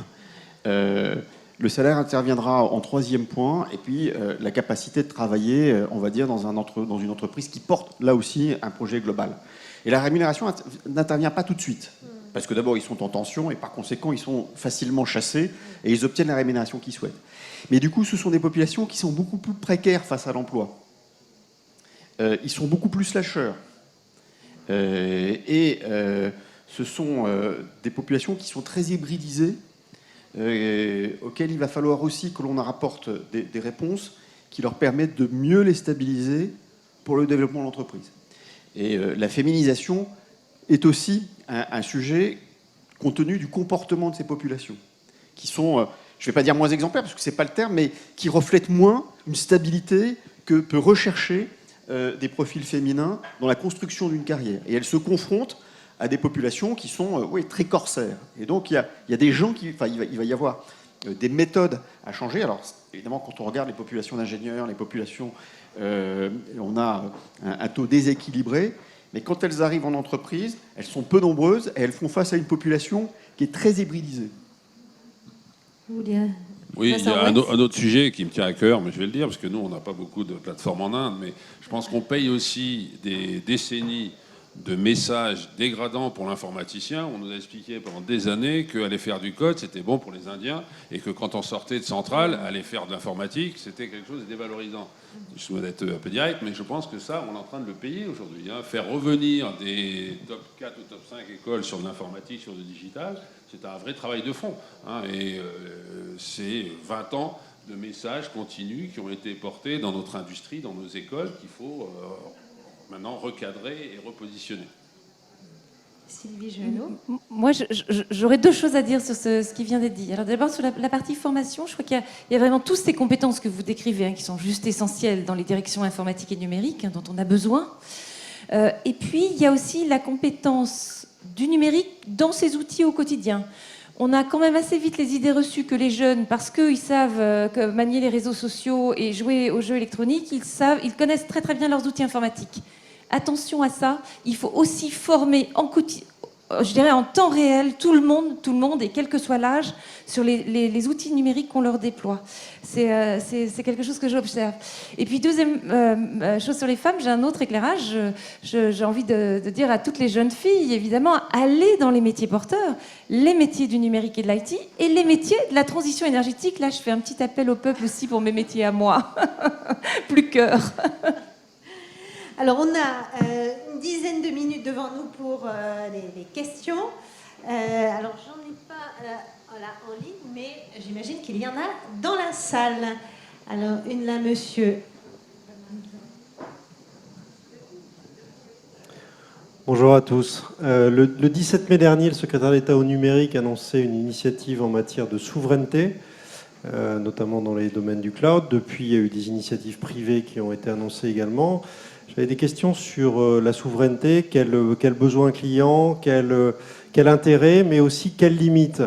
D: Le salaire interviendra en 3e point, et puis la capacité de travailler, on va dire, dans une entreprise qui porte là aussi un projet global. Et la rémunération n'intervient pas tout de suite. Parce que d'abord, ils sont en tension et par conséquent, ils sont facilement chassés et ils obtiennent la rémunération qu'ils souhaitent. Mais du coup, ce sont des populations qui sont beaucoup plus précaires face à l'emploi. Ils sont beaucoup plus slasheurs. Ce sont des populations qui sont très hybridisées, auxquelles il va falloir aussi que l'on apporte des réponses qui leur permettent de mieux les stabiliser pour le développement de l'entreprise. Et la féminisation est aussi un sujet compte tenu du comportement de ces populations, qui sont, je ne vais pas dire moins exemplaires, parce que ce n'est pas le terme, mais qui reflètent moins une stabilité que peut rechercher des profils féminins dans la construction d'une carrière. Et elles se confrontent à des populations qui sont très corsaires. Et donc, il y a des gens il va y avoir des méthodes à changer. Alors, évidemment, quand on regarde les populations d'ingénieurs, les populations, on a un taux déséquilibré. Mais quand elles arrivent en entreprise, elles sont peu nombreuses et elles font face à une population qui est très hybridisée.
E: Oui, il y a un autre sujet qui me tient à cœur, mais je vais le dire, parce que nous, on n'a pas beaucoup de plateformes en Inde, mais je pense qu'on paye aussi des décennies de messages dégradants pour l'informaticien. On nous a expliqué pendant des années qu'aller faire du code, c'était bon pour les Indiens, et que quand on sortait de Centrale, aller faire de l'informatique, c'était quelque chose de dévalorisant. Je souhaite être un peu direct, mais je pense que ça, on est en train de le payer aujourd'hui. Faire revenir des top 4 ou top 5 écoles sur de l'informatique, sur le digital, c'est un vrai travail de fond. Et c'est 20 ans de messages continus qui ont été portés dans notre industrie, dans nos écoles, qu'il faut maintenant recadrer et repositionner.
A: Sylvie Juano.
C: Moi, j'aurais deux choses à dire sur ce qui vient d'être dit. Alors d'abord, sur la partie formation, je crois qu'il y a vraiment toutes ces compétences que vous décrivez, qui sont juste essentielles dans les directions informatiques et numériques, dont on a besoin. Et puis, il y a aussi la compétence du numérique dans ces outils au quotidien. On a quand même assez vite les idées reçues que les jeunes, parce qu'ils savent manier les réseaux sociaux et jouer aux jeux électroniques, ils connaissent très très bien leurs outils informatiques. Attention à ça, il faut aussi former je dirais en temps réel tout le monde, et quel que soit l'âge, sur les outils numériques qu'on leur déploie. C'est quelque chose que j'observe. Et puis deuxième chose sur les femmes, j'ai un autre éclairage. J'ai envie de dire à toutes les jeunes filles, évidemment, allez dans les métiers porteurs, les métiers du numérique et de l'IT, et les métiers de la transition énergétique. Là, je fais un petit appel au peuple aussi pour mes métiers à moi. Plus cœur.
A: Alors, on a une dizaine de minutes devant nous pour les questions. Alors, j'en ai pas en ligne, mais j'imagine qu'il y en a dans la salle. Alors, une là, monsieur.
I: Bonjour à tous. Le 17 mai dernier, le secrétaire d'État au numérique annonçait une initiative en matière de souveraineté, notamment dans les domaines du cloud. Depuis, il y a eu des initiatives privées qui ont été annoncées également. J'avais des questions sur la souveraineté, quel besoin client, quel intérêt, mais aussi quelles limites.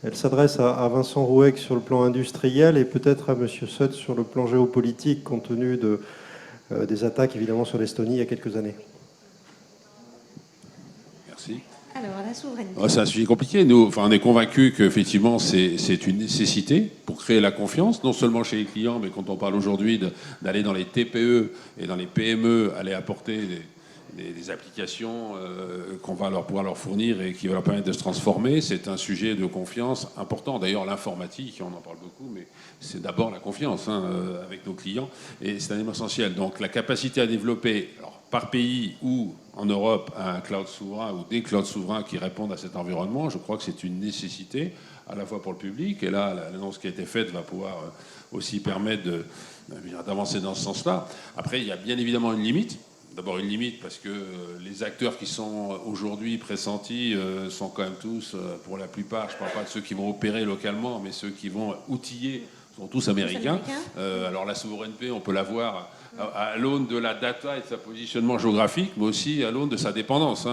I: Elle s'adresse à Vincent Rouec sur le plan industriel et peut-être à M. Sutt sur le plan géopolitique, compte tenu des attaques évidemment sur l'Estonie il y a quelques années.
E: Merci.
A: Alors, la souveraineté.
E: C'est un sujet compliqué. Nous, on est convaincus qu'effectivement, c'est une nécessité pour créer la confiance, non seulement chez les clients, mais quand on parle aujourd'hui d'aller dans les TPE et dans les PME, aller apporter des applications qu'on va pouvoir leur fournir et qui vont leur permettre de se transformer. C'est un sujet de confiance important. D'ailleurs, l'informatique, on en parle beaucoup, mais c'est d'abord la confiance avec nos clients. Et c'est un élément essentiel. Donc, la capacité à développer, alors, par pays ou en Europe, un cloud souverain ou des clouds souverains qui répondent à cet environnement, je crois que c'est une nécessité à la fois pour le public. Et là, l'annonce qui a été faite va pouvoir aussi permettre d'avancer dans ce sens-là. Après, il y a bien évidemment une limite. D'abord une limite parce que les acteurs qui sont aujourd'hui pressentis sont quand même tous, pour la plupart, je ne parle pas de ceux qui vont opérer localement, mais ceux qui vont outiller sont tous américains. Alors la souveraineté, on peut la voir à l'aune de la data et de sa positionnement géographique, mais aussi à l'aune de sa dépendance.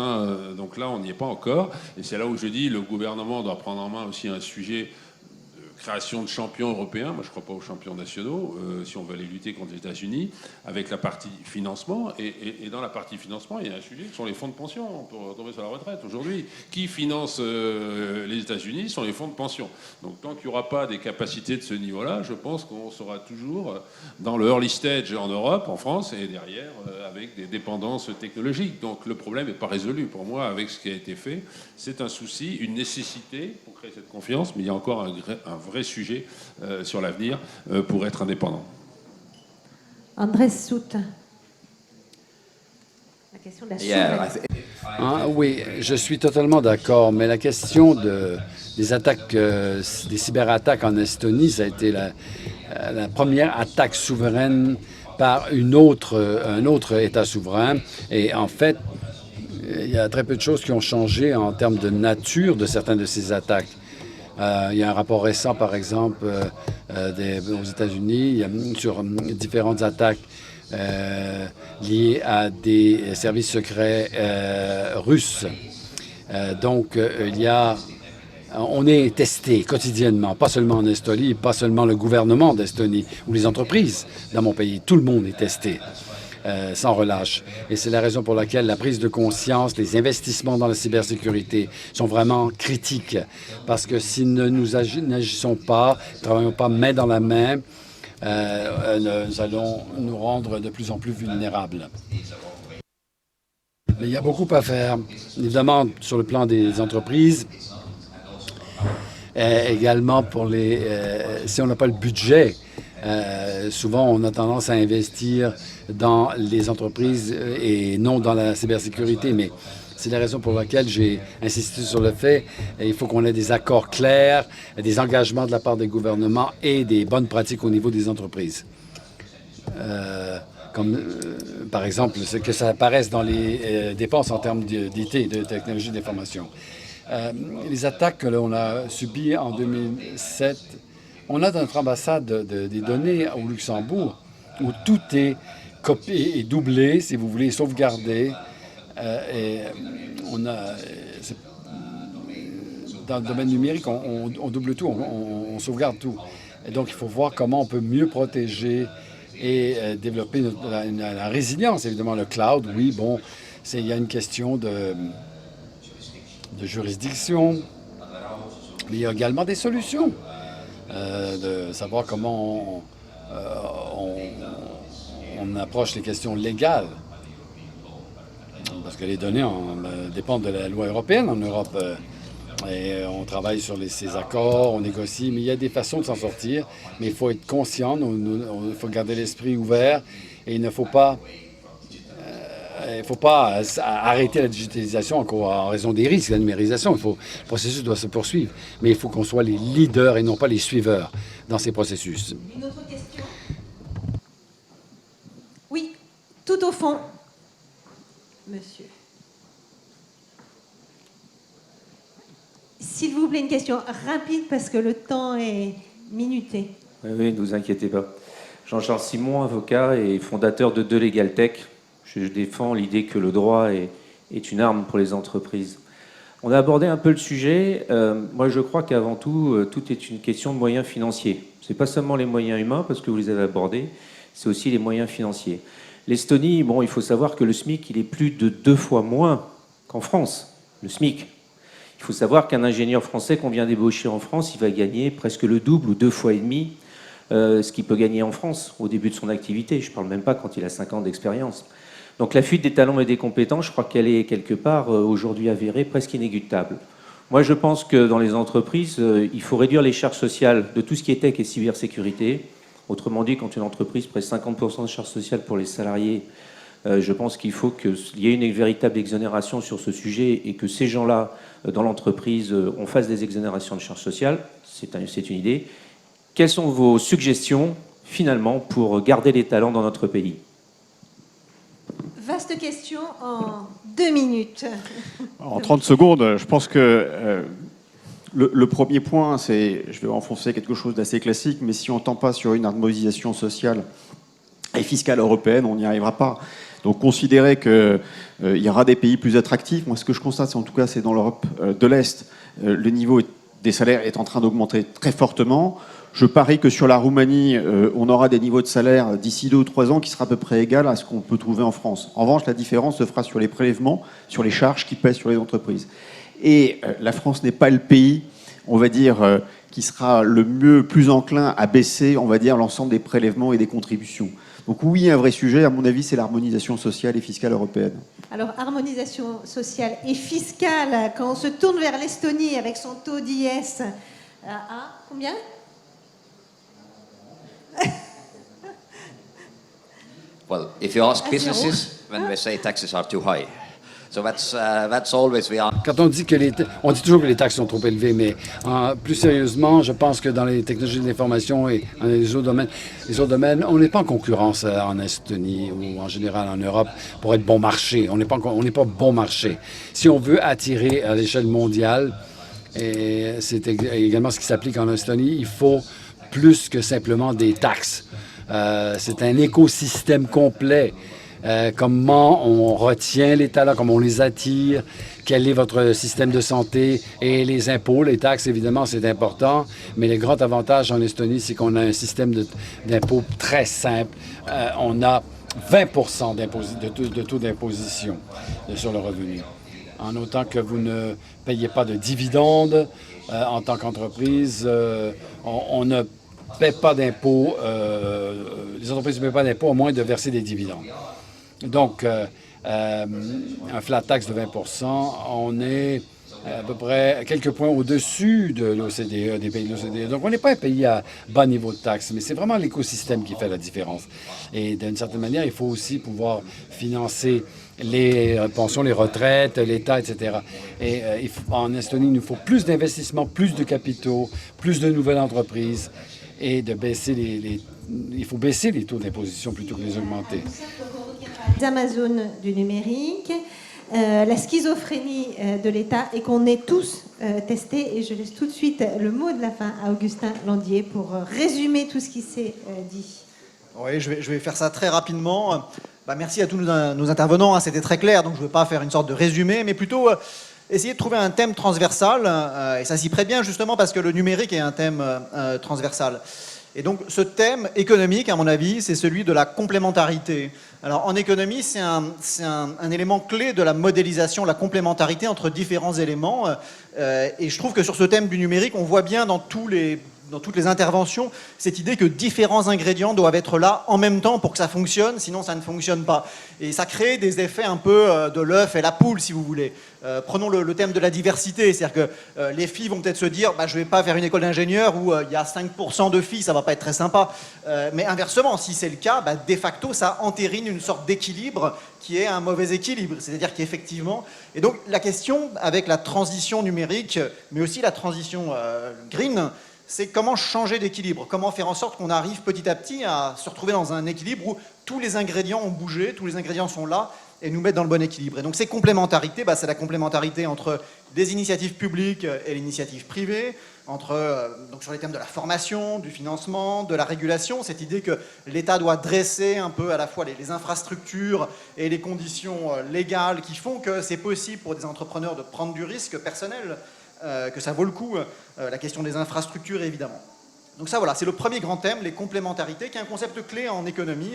E: Donc là, on n'y est pas encore. Et c'est là où je dis le gouvernement doit prendre en main aussi un sujet création de champions européens, moi je ne crois pas aux champions nationaux, si on veut aller lutter contre les États-Unis, avec la partie financement. Et dans la partie financement, il y a un sujet qui sont les fonds de pension pour retomber sur la retraite. Aujourd'hui, qui finance les États-Unis sont les fonds de pension. Donc tant qu'il n'y aura pas des capacités de ce niveau-là, je pense qu'on sera toujours dans le early stage en Europe, en France, et derrière avec des dépendances technologiques. Donc le problème n'est pas résolu pour moi avec ce qui a été fait. C'est un souci, une nécessité pour créer cette confiance, mais il y a encore un vrai sujet sur l'avenir pour être indépendant.
A: Andrés Sout. La question de la souveraineté.
H: Oui, je suis totalement d'accord, mais la question des attaques, des cyberattaques en Estonie, ça a été la première attaque souveraine par un autre État souverain. Et en fait, il y a très peu de choses qui ont changé en termes de nature de certaines de ces attaques. Il y a un rapport récent, par exemple, aux États-Unis sur différentes attaques liées à des services secrets russes. Donc, on est testé quotidiennement, pas seulement en Estonie, pas seulement le gouvernement d'Estonie ou les entreprises dans mon pays. Tout le monde est testé. Sans relâche. Et c'est la raison pour laquelle la prise de conscience, les investissements dans la cybersécurité sont vraiment critiques. Parce que si nous n'agissons pas, ne travaillons pas main dans la main, nous allons nous rendre de plus en plus vulnérables. Mais il y a beaucoup à faire, évidemment, sur le plan des entreprises. Également pour si on n'a pas le budget, souvent on a tendance à investir dans les entreprises et non dans la cybersécurité, mais c'est la raison pour laquelle j'ai insisté sur le fait qu'il faut qu'on ait des accords clairs, des engagements de la part des gouvernements et des bonnes pratiques au niveau des entreprises. Comme par exemple que ça apparaisse dans les dépenses en termes d'IT, de technologie d'information. Les attaques que l'on a subies en 2007, on a dans notre ambassade des données au Luxembourg où tout est copié et doublé, si vous voulez, sauvegardé. Et dans le domaine numérique, on double tout, on sauvegarde tout. Et donc, il faut voir comment on peut mieux protéger et développer la résilience. Évidemment, le cloud, oui, bon, il y a une question de juridiction, mais il y a également des solutions, de savoir comment on approche les questions légales, parce que les données dépendent de la loi européenne en Europe, et on travaille sur ces accords, on négocie, mais il y a des façons de s'en sortir, mais il faut être conscient, il faut garder l'esprit ouvert, et il ne faut pas arrêter la digitalisation encore en raison des risques, la numérisation. Le processus doit se poursuivre. Mais il faut qu'on soit les leaders et non pas les suiveurs dans ces processus.
A: Une autre question? Oui, tout au fond. Monsieur. S'il vous plaît, une question rapide parce que le temps est minuté.
J: Oui, ne vous inquiétez pas. Jean-Charles Simon, avocat et fondateur de Legal Tech. Je défends l'idée que le droit est une arme pour les entreprises. On a abordé un peu le sujet. Moi, je crois qu'avant tout, tout est une question de moyens financiers. Ce n'est pas seulement les moyens humains, parce que vous les avez abordés, c'est aussi les moyens financiers. L'Estonie, bon, il faut savoir que le SMIC, il est plus de 2 fois moins qu'en France, le SMIC. Il faut savoir qu'un ingénieur français qu'on vient d'ébaucher en France, il va gagner presque le double ou 2 fois et demi ce qu'il peut gagner en France au début de son activité. Je ne parle même pas quand il a 5 ans d'expérience. Donc la fuite des talents et des compétences, je crois qu'elle est quelque part aujourd'hui avérée, presque inéluctable. Moi, je pense que dans les entreprises, il faut réduire les charges sociales de tout ce qui est tech et cybersécurité. Autrement dit, quand une entreprise prête 50% de charges sociales pour les salariés, je pense qu'il faut qu'il y ait une véritable exonération sur ce sujet et que ces gens-là, dans l'entreprise, on fasse des exonérations de charges sociales. C'est une idée. Quelles sont vos suggestions, finalement, pour garder les talents dans notre pays ?
A: Vaste question en 2 minutes.
D: En 30 secondes, je pense que le premier point, c'est, je vais enfoncer quelque chose d'assez classique, mais si on ne tend pas sur une harmonisation sociale et fiscale européenne, on n'y arrivera pas. Donc considérer qu'il y aura des pays plus attractifs, moi ce que je constate, en tout cas c'est dans l'Europe de l'Est, le niveau est des salaires est en train d'augmenter très fortement. Je parie que sur la Roumanie, on aura des niveaux de salaire d'ici 2 ou 3 ans qui sera à peu près égal à ce qu'on peut trouver en France. En revanche, la différence se fera sur les prélèvements, sur les charges qui pèsent sur les entreprises. Et la France n'est pas le pays, on va dire, qui sera le plus enclin à baisser, on va dire, l'ensemble des prélèvements et des contributions. Donc oui, un vrai sujet, à mon avis, c'est l'harmonisation sociale et fiscale européenne.
A: Alors, harmonisation sociale et fiscale, quand on se tourne vers l'Estonie avec son taux d'IS à combien ?
K: Well, if you ask businesses, when they say taxes are too high. So that's always we are.
H: Quand on dit on dit toujours que les taxes sont trop élevées, mais plus sérieusement, je pense que dans les technologies de l'information et dans les autres domaines, on n'est pas en concurrence en Estonie ou en général en Europe pour être bon marché. On n'est pas bon marché. Si on veut attirer à l'échelle mondiale, et c'est également ce qui s'applique en Estonie, il faut plus que simplement des taxes. C'est un écosystème complet. Comment on retient les talents, comment on les attire, quel est votre système de santé et les impôts, les taxes, évidemment, c'est important. Mais le grand avantage en Estonie, c'est qu'on a un système d'impôts très simple. On a 20% de taux d'imposition sur le revenu. En autant que vous ne payez pas de dividendes en tant qu'entreprise, on ne paie pas d'impôts, les entreprises ne paient pas d'impôts au moins de verser des dividendes. Donc, un flat tax de 20%, on est à peu près quelques points au-dessus de l'OCDE, des pays de l'OCDE. Donc, on n'est pas un pays à bas niveau de taxes, mais c'est vraiment l'écosystème qui fait la différence. Et d'une certaine manière, il faut aussi pouvoir financer les pensions, les retraites, l'État, etc. Et en Estonie, il nous faut plus d'investissements, plus de capitaux, plus de nouvelles entreprises et de baisser il faut baisser les taux d'imposition plutôt que les augmenter.
A: Les Amazones du numérique, la schizophrénie de l'État et qu'on est tous testés. Et je laisse tout de suite le mot de la fin à Augustin Landier pour résumer tout ce qui s'est dit.
B: Oui, je vais faire ça très rapidement. Merci à tous nos intervenants, c'était très clair, donc je ne vais pas faire une sorte de résumé, mais plutôt essayer de trouver un thème transversal, et ça s'y prête bien justement parce que le numérique est un thème transversal. Et donc ce thème économique, à mon avis, c'est celui de la complémentarité. Alors en économie, c'est un élément clé de la modélisation, la complémentarité entre différents éléments. Et je trouve que sur ce thème du numérique, on voit bien dans toutes les interventions, cette idée que différents ingrédients doivent être là en même temps pour que ça fonctionne, sinon ça ne fonctionne pas. Et ça crée des effets un peu de l'œuf et la poule, si vous voulez. Prenons le thème de la diversité, c'est-à-dire que les filles vont peut-être se dire je ne vais pas faire une école d'ingénieur où il y a 5% de filles, ça ne va pas être très sympa. Mais inversement, si c'est le cas, de facto, ça entérine une sorte d'équilibre qui est un mauvais équilibre. C'est-à-dire qu'effectivement... Et donc la question avec la transition numérique, mais aussi la transition green, c'est comment changer d'équilibre, comment faire en sorte qu'on arrive petit à petit à se retrouver dans un équilibre où tous les ingrédients ont bougé, tous les ingrédients sont là et nous mettent dans le bon équilibre. Et donc ces complémentarités, c'est la complémentarité entre des initiatives publiques et l'initiative privée, donc sur les thèmes de la formation, du financement, de la régulation, cette idée que l'État doit dresser un peu à la fois les infrastructures et les conditions légales qui font que c'est possible pour des entrepreneurs de prendre du risque personnel, que ça vaut le coup, la question des infrastructures évidemment. Donc ça voilà, c'est le premier grand thème, les complémentarités, qui est un concept clé en économie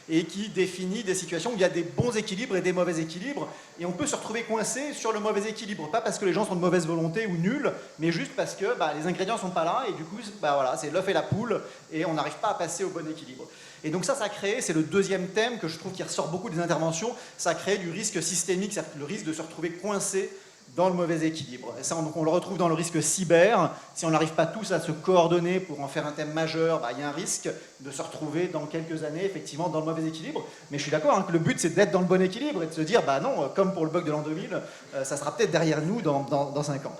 B: et qui définit des situations où il y a des bons équilibres et des mauvais équilibres, et on peut se retrouver coincé sur le mauvais équilibre, pas parce que les gens sont de mauvaise volonté ou nuls, mais juste parce que les ingrédients ne sont pas là, et du coup c'est l'œuf et la poule, et on n'arrive pas à passer au bon équilibre. Et donc ça crée, c'est le deuxième thème que je trouve qui ressort beaucoup des interventions, ça crée du risque systémique, c'est-à-dire le risque de se retrouver coincé dans le mauvais équilibre. Et ça, on le retrouve dans le risque cyber. Si on n'arrive pas tous à se coordonner pour en faire un thème majeur, il y a un risque de se retrouver dans quelques années, effectivement, dans le mauvais équilibre. Mais je suis d'accord que le but, c'est d'être dans le bon équilibre et de se dire, non, comme pour le bug de l'an 2000, ça sera peut-être derrière nous dans 5 ans.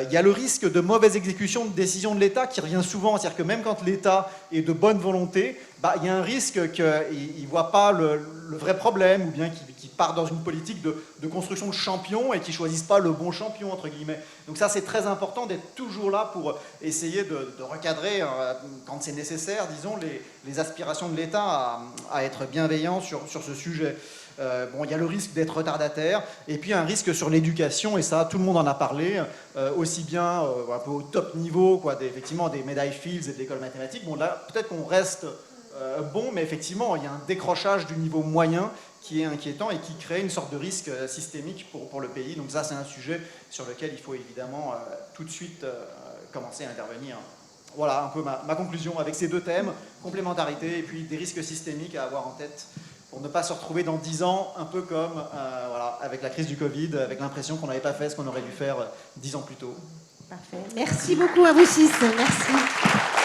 B: Il y a le risque de mauvaise exécution de décisions de l'État qui revient souvent. C'est-à-dire que même quand l'État est de bonne volonté, il y a un risque qu'il ne voit pas le vrai problème, ou bien qu'il part dans une politique de construction de champions et qu'il ne choisisse pas le bon champion, entre guillemets. Donc ça, c'est très important d'être toujours là pour essayer de recadrer, quand c'est nécessaire, disons, les aspirations de l'État à être bienveillant sur ce sujet. Bon, il y a le risque d'être retardataire, et puis un risque sur l'éducation, et ça, tout le monde en a parlé, aussi bien un peu au top niveau, quoi, effectivement, des médailles Fields et de l'école mathématique. Bon, là, peut-être qu'on reste bon, mais effectivement, il y a un décrochage du niveau moyen qui est inquiétant et qui crée une sorte de risque systémique pour le pays. Donc ça, c'est un sujet sur lequel il faut évidemment tout de suite commencer à intervenir. Voilà un peu ma conclusion avec ces deux thèmes, complémentarité et puis des risques systémiques à avoir en tête pour ne pas se retrouver dans 10 ans un peu comme voilà, avec la crise du Covid, avec l'impression qu'on n'avait pas fait ce qu'on aurait dû faire 10 ans plus tôt.
A: Parfait. Merci beaucoup à vous six. Merci.